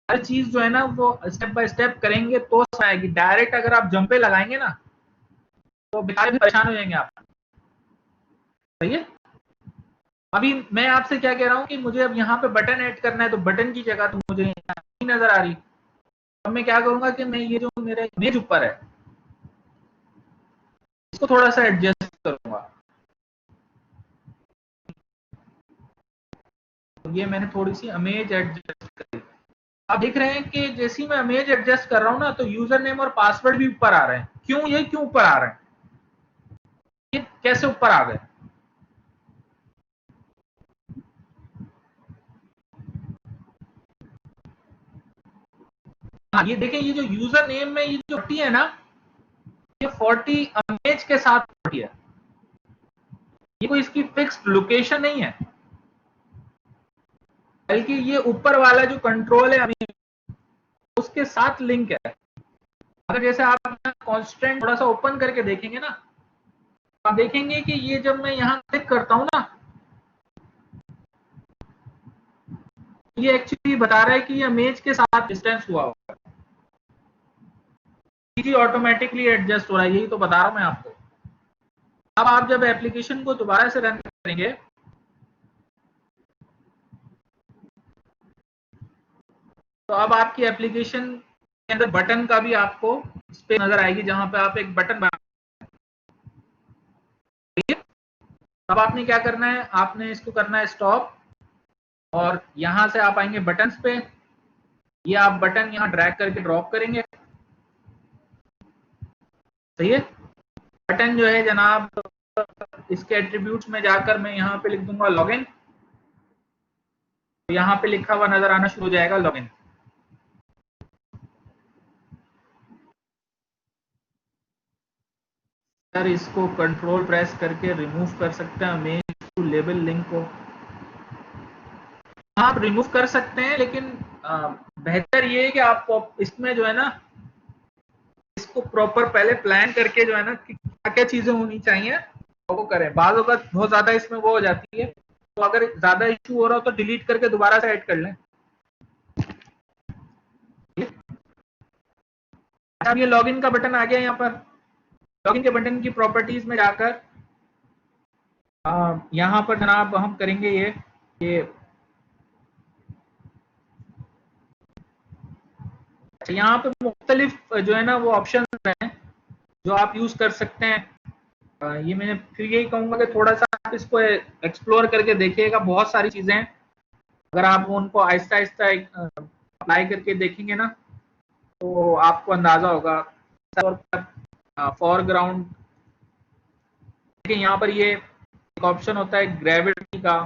हर चीज जो है ना वो स्टेप बाय स्टेप करेंगे तो आएगी। डायरेक्ट अगर आप जंपे लगाएंगे ना तो बेचारे भी परेशान हो जाएंगे आप। सही है, अभी मैं आपसे क्या कह रहा हूँ कि मुझे अब यहाँ पे बटन ऐड करना है, तो बटन की जगह तो मुझे नहीं नजर आ रही। अब मैं क्या करूंगा कि मैं ये जो मेरा इमेज ऊपर है इसको थोड़ा सा एडजस्ट करूंगा। तो ये मैंने थोड़ी सी इमेज एडजस्ट करी। आप देख रहे हैं कि जैसे ही मैं इमेज एडजस्ट कर रहा हूँ ना, तो यूजर नेम और पासवर्ड भी ऊपर आ रहे हैं। क्यों, ये क्यों ऊपर आ रहे हैं, ये कैसे ऊपर आ गए? हाँ, ये देखें, ये जो यूजर नेम में ये जो 40 है ना, ये 40 इमेज के साथ 40 है। ये कोई इसकी फिक्स्ड लोकेशन नहीं है, बल्कि ये ऊपर वाला जो कंट्रोल है अभी उसके साथ लिंक है। अगर जैसे आप कांस्टेंट थोड़ा सा ओपन करके देखेंगे ना, तो आप देखेंगे कि ये जब मैं यहाँ क्लिक करता हूँ ना, ये एक्चुअली बता रहा है कि ये इमेज के साथ डिस्टेंस हुआ होगा, ये ऑटोमेटिकली एडजस्ट हो रहा है, यही तो बता रहा हूँ मैं आपको। अब आप जब एप्लीकेशन को दोबारा से रन करेंगे, तो अब आपकी एप्लीकेशन के अंदर बटन का भी आपको स्पेस नजर आएगी, जहां पे आप एक बटन बना। अब आपने क्या करना है, आपने इसको करना है स्टॉप, और यहां से आप आएंगे बटन्स पे। ये आप बटन यहाँ ड्रैग करके ड्रॉप करेंगे। सही है, बटन जो है जनाब, इसके एट्रीब्यूट्स में जाकर मैं यहाँ पे लिख दूंगा लॉगिन। तो यहाँ पे लिखा हुआ नजर आना शुरू हो जाएगा लॉगिन। सर इसको कंट्रोल प्रेस करके रिमूव कर सकते हैं मेन टू लेबल लिंक को। हाँ, आप रिमूव कर सकते हैं, लेकिन बेहतर ये है कि आप इसमें जो है ना, इसको प्रॉपर पहले प्लान करके जो है ना कि क्या क्या चीजें होनी चाहिए वो करें। बाज़ वक़्त बहुत ज्यादा इसमें वो हो जाती है, तो अगर ज्यादा इशू हो रहा हो तो डिलीट करके दोबारा से ऐड कर लें। अच्छा, अब ये लॉगिन का बटन आ गया यहाँ पर। लॉगिन के बटन की प्रॉपर्टीज में जाकर यहाँ पर जनाब हम करेंगे ये अच्छा, यहाँ पे मुख्तलिफ जो है ना वो ऑप्शन हैं जो आप यूज कर सकते हैं। ये मैंने फिर यही कहूंगा कि थोड़ा सा आप इसको एक्सप्लोर करके देखिएगा, बहुत सारी चीजें हैं। अगर आप उनको आहिस्ता आहिस्ता अप्लाई करके देखेंगे ना, तो आपको अंदाजा होगा। और फॉरग्राउंड, देखिए यहाँ पर ये एक ऑप्शन होता है ग्रेविटी का,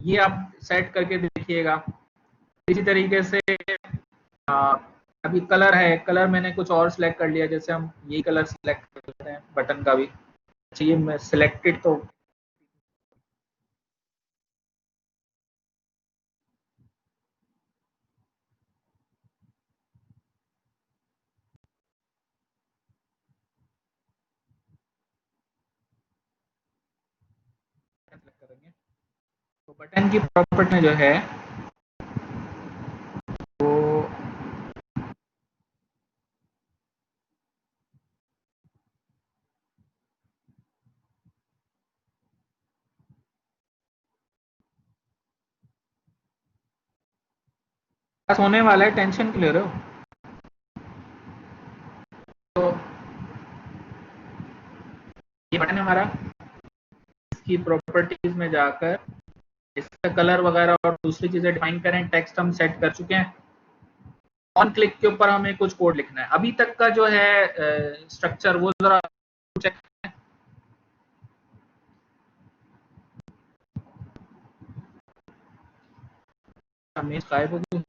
ये आप सेट करके देखिएगा। इसी तरीके से आ, अभी कलर है, कलर मैंने कुछ और सिलेक्ट कर लिया, जैसे हम यही कलर सिलेक्ट कर लेते हैं बटन का भी। अच्छा, ये मैं सिलेक्टेड तो सेलेक्ट करेंगे। तो बटन की प्रॉपर्टी में जो है वो पास होने वाला है, टेंशन क्यों ले रहे हो? तो ये बटन है हमारा, इसकी प्रॉपर्टीज में जाकर इसका कलर वगैरह और दूसरी चीजें डिफाइन करें। टेक्स्ट हम सेट कर चुके हैं। ऑन क्लिक के ऊपर हमें कुछ कोड लिखना है। अभी तक का जो है स्ट्रक्चर वो जरा चेक। मेज गायब हो गई।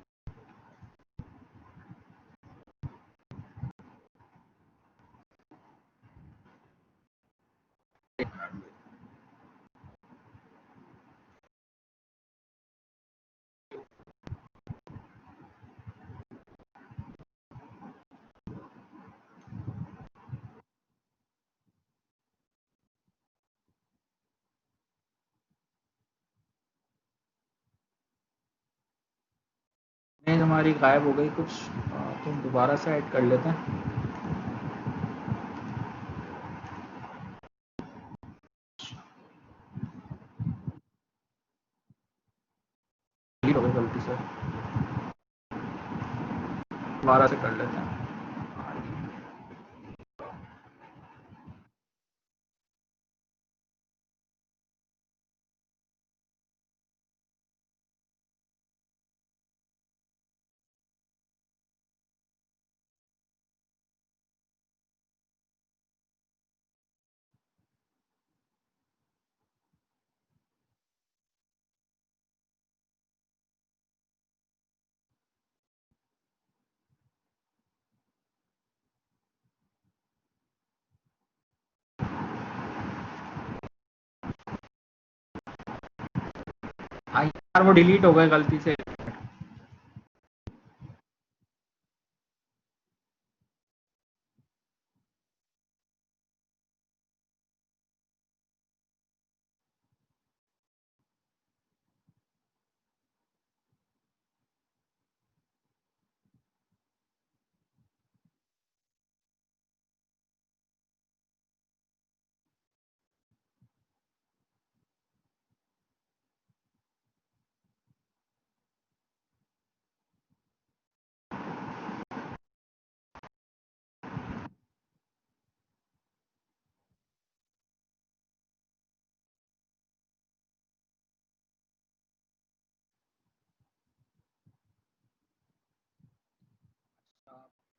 मेज हमारी गायब हो गई कुछ, तो दोबारा से ऐड कर लेते हैं। डिलीट हो गई गलती से, दोबारा से कर लेते हैं। हाँ यार वो डिलीट हो गए गलती से।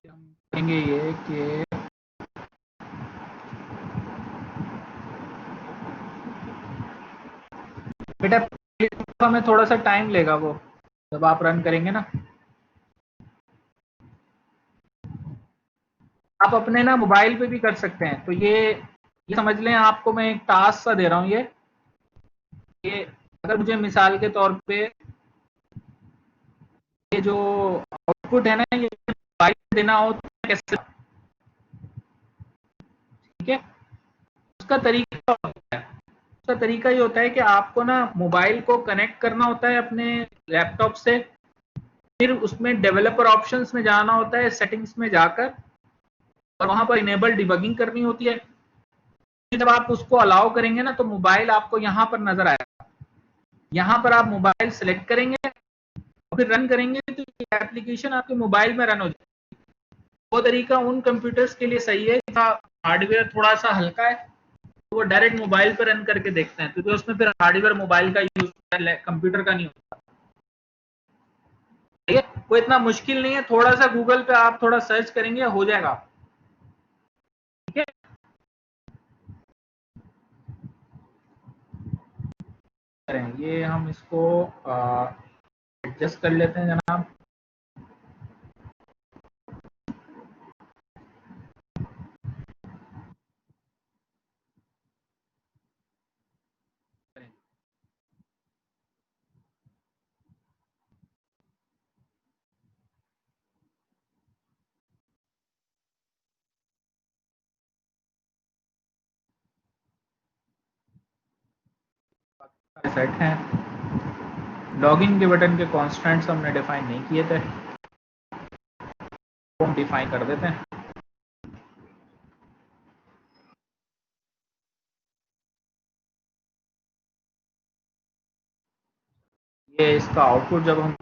हम करेंगे ये कि बेटा हमें थोड़ा सा टाइम लेगा वो, जब आप रन करेंगे ना। आप अपने ना मोबाइल पे भी कर सकते हैं। तो ये समझ लें, आपको मैं एक टास्क सा दे रहा हूँ। ये अगर मुझे मिसाल के तौर पे ये जो आउटपुट है ना, ये मोबाइल पे देना हो तो कैसे, ठीक है। उसका तरीका होता है, उसका तरीका ये होता है कि आपको ना मोबाइल को कनेक्ट करना होता है अपने लैपटॉप से, फिर उसमें डेवलपर ऑप्शंस में जाना होता है, सेटिंग्स में जाकर, और वहां पर इनेबल डिबगिंग करनी होती है। जब आप उसको अलाउ करेंगे ना, तो मोबाइल आपको यहाँ पर नजर आएगा। यहाँ पर आप मोबाइल सेलेक्ट करेंगे और फिर रन करेंगे, तो एप्लीकेशन आपके मोबाइल में रन हो जाएगी। वो तरीका उन कंप्यूटर्स के लिए सही है जिसका हार्डवेयर थोड़ा सा हल्का है, तो वो डायरेक्ट मोबाइल पर रन करके देखते हैं, क्योंकि उसमें फिर हार्डवेयर मोबाइल का यूज कंप्यूटर का नहीं होता। ठीक है, वो इतना मुश्किल नहीं है, थोड़ा सा गूगल पे आप थोड़ा सर्च करेंगे हो जाएगा। ठीक है, ये हम इसको एडजस्ट कर लेते हैं जनाब। सेट हैं, लॉगिन के बटन के कॉन्स्टेंट्स हमने डिफाइन नहीं किए थे, वो हम डिफाइन कर देते हैं। ये इसका आउटपुट जब हम,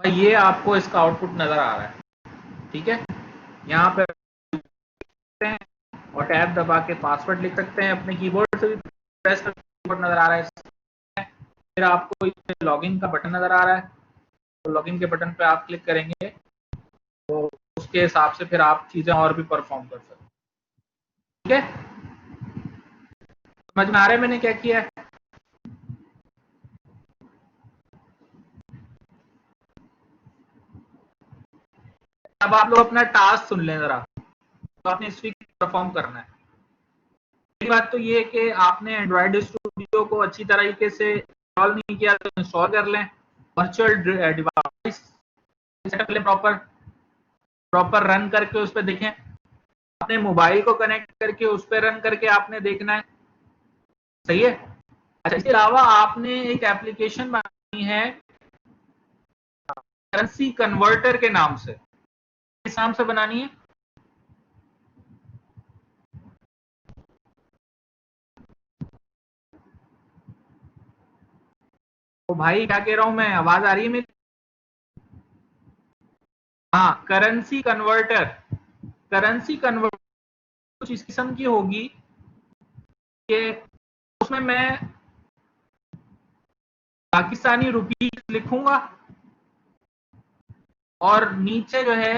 भाई ये आपको इसका आउटपुट नजर आ रहा है। ठीक है, यहाँ पे हैं और टैब दबा के पासवर्ड लिख सकते हैं, अपने कीबोर्ड से भी प्रेस करके कीबोर्ड नजर आ रहा है। फिर आपको लॉगिन का बटन नजर आ रहा है, तो लॉगिन के बटन पे आप क्लिक करेंगे, तो उसके हिसाब से फिर आप चीजें और भी परफॉर्म कर सकते हैं। ठीक है, समझ में आ रहा है मैंने क्या किया है? अब आप लोग अपना टास्क सुन लें जरा, तो आपने इस वीक परफॉर्म करना है। पहली बात तो ये कि आपने एंड्रॉयड स्टूडियो को अच्छी तरीके से इंस्टॉल नहीं किया तो इंस्टॉल कर लें। वर्चुअल डिवाइस सेटअप लें, प्रॉपर रन करके उस पर देखें। अपने मोबाइल को कनेक्ट करके उस पर रन करके आपने देखना है, सही है। अच्छा, इसके अलावा आपने एक एप्लीकेशन बनानी है करेंसी कन्वर्टर के नाम से। किस नाम से बनानी है? तो भाई क्या कह रहा हूं मैं, आवाज आ रही है मेरी? हाँ, करेंसी कन्वर्टर। करेंसी कन्वर्टर कुछ इस किस्म की होगी कि उसमें मैं पाकिस्तानी रुपीस लिखूंगा और नीचे जो है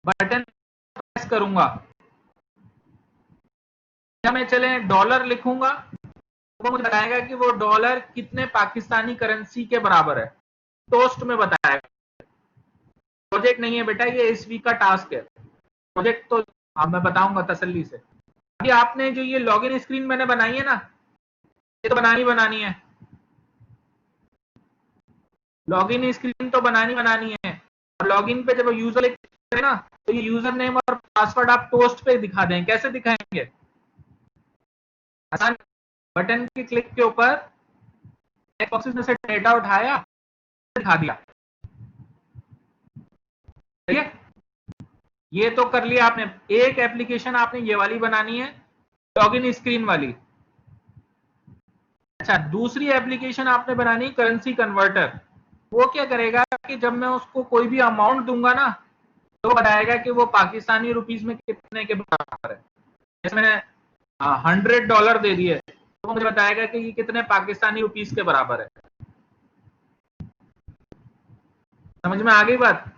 बटन प्रेस करूंगा, या मैं चले डॉलर लिखूंगा, वो मुझे बताएगा कि वो डॉलर कितने पाकिस्तानी करेंसी के बराबर है, टोस्ट में बताएगा। प्रोजेक्ट नहीं है बेटा, ये इस वीक का टास्क है। प्रोजेक्ट तो अब मैं बताऊंगा तसल्ली से। अभी आपने जो ये लॉगिन स्क्रीन मैंने बनाई है ना, ये तो बनानी है। लॉगिन स्क्रीन तो बनानी है। और लॉगिन पे जब यूजर लिख करें ना, तो ये यूजर नेम और पासवर्ड आप टोस्ट पे दिखा दें। कैसे दिखाएंगे? आसान, बटन के क्लिक के ऊपर चेक बॉक्सेस में से डेटा उठाया, दिखा दिया। ठीक है, ये तो कर लिया आपने। एक एप्लीकेशन आपने ये वाली बनानी है, लॉगिन स्क्रीन वाली। अच्छा, दूसरी एप्लीकेशन आपने बनानी करेंसी कन्वर्टर। वो क्या करेगा कि जब मैं उसको कोई भी अमाउंट दूंगा ना, तो बताएगा कि वो पाकिस्तानी रुपीस में कितने के बराबर है। जैसे मैंने $100 दे दिए, तो मुझे बताएगा कि ये कितने पाकिस्तानी रुपीस के बराबर है। समझ में आ गई बात?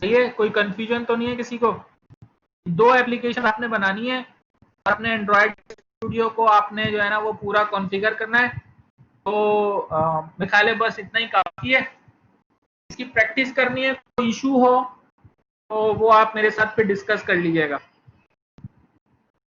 सही है, कोई कंफ्यूजन तो नहीं है किसी को? दो एप्लीकेशन आपने बनानी है और अपने एंड्रॉयड स्टूडियो को आपने जो है ना वो पूरा कॉन्फ़िगर करना है। तो मेरे ख्याल है बस इतना ही काफी है। इसकी प्रैक्टिस करनी है, कोई इशू हो तो वो आप मेरे साथ पे डिस्कस कर लीजिएगा।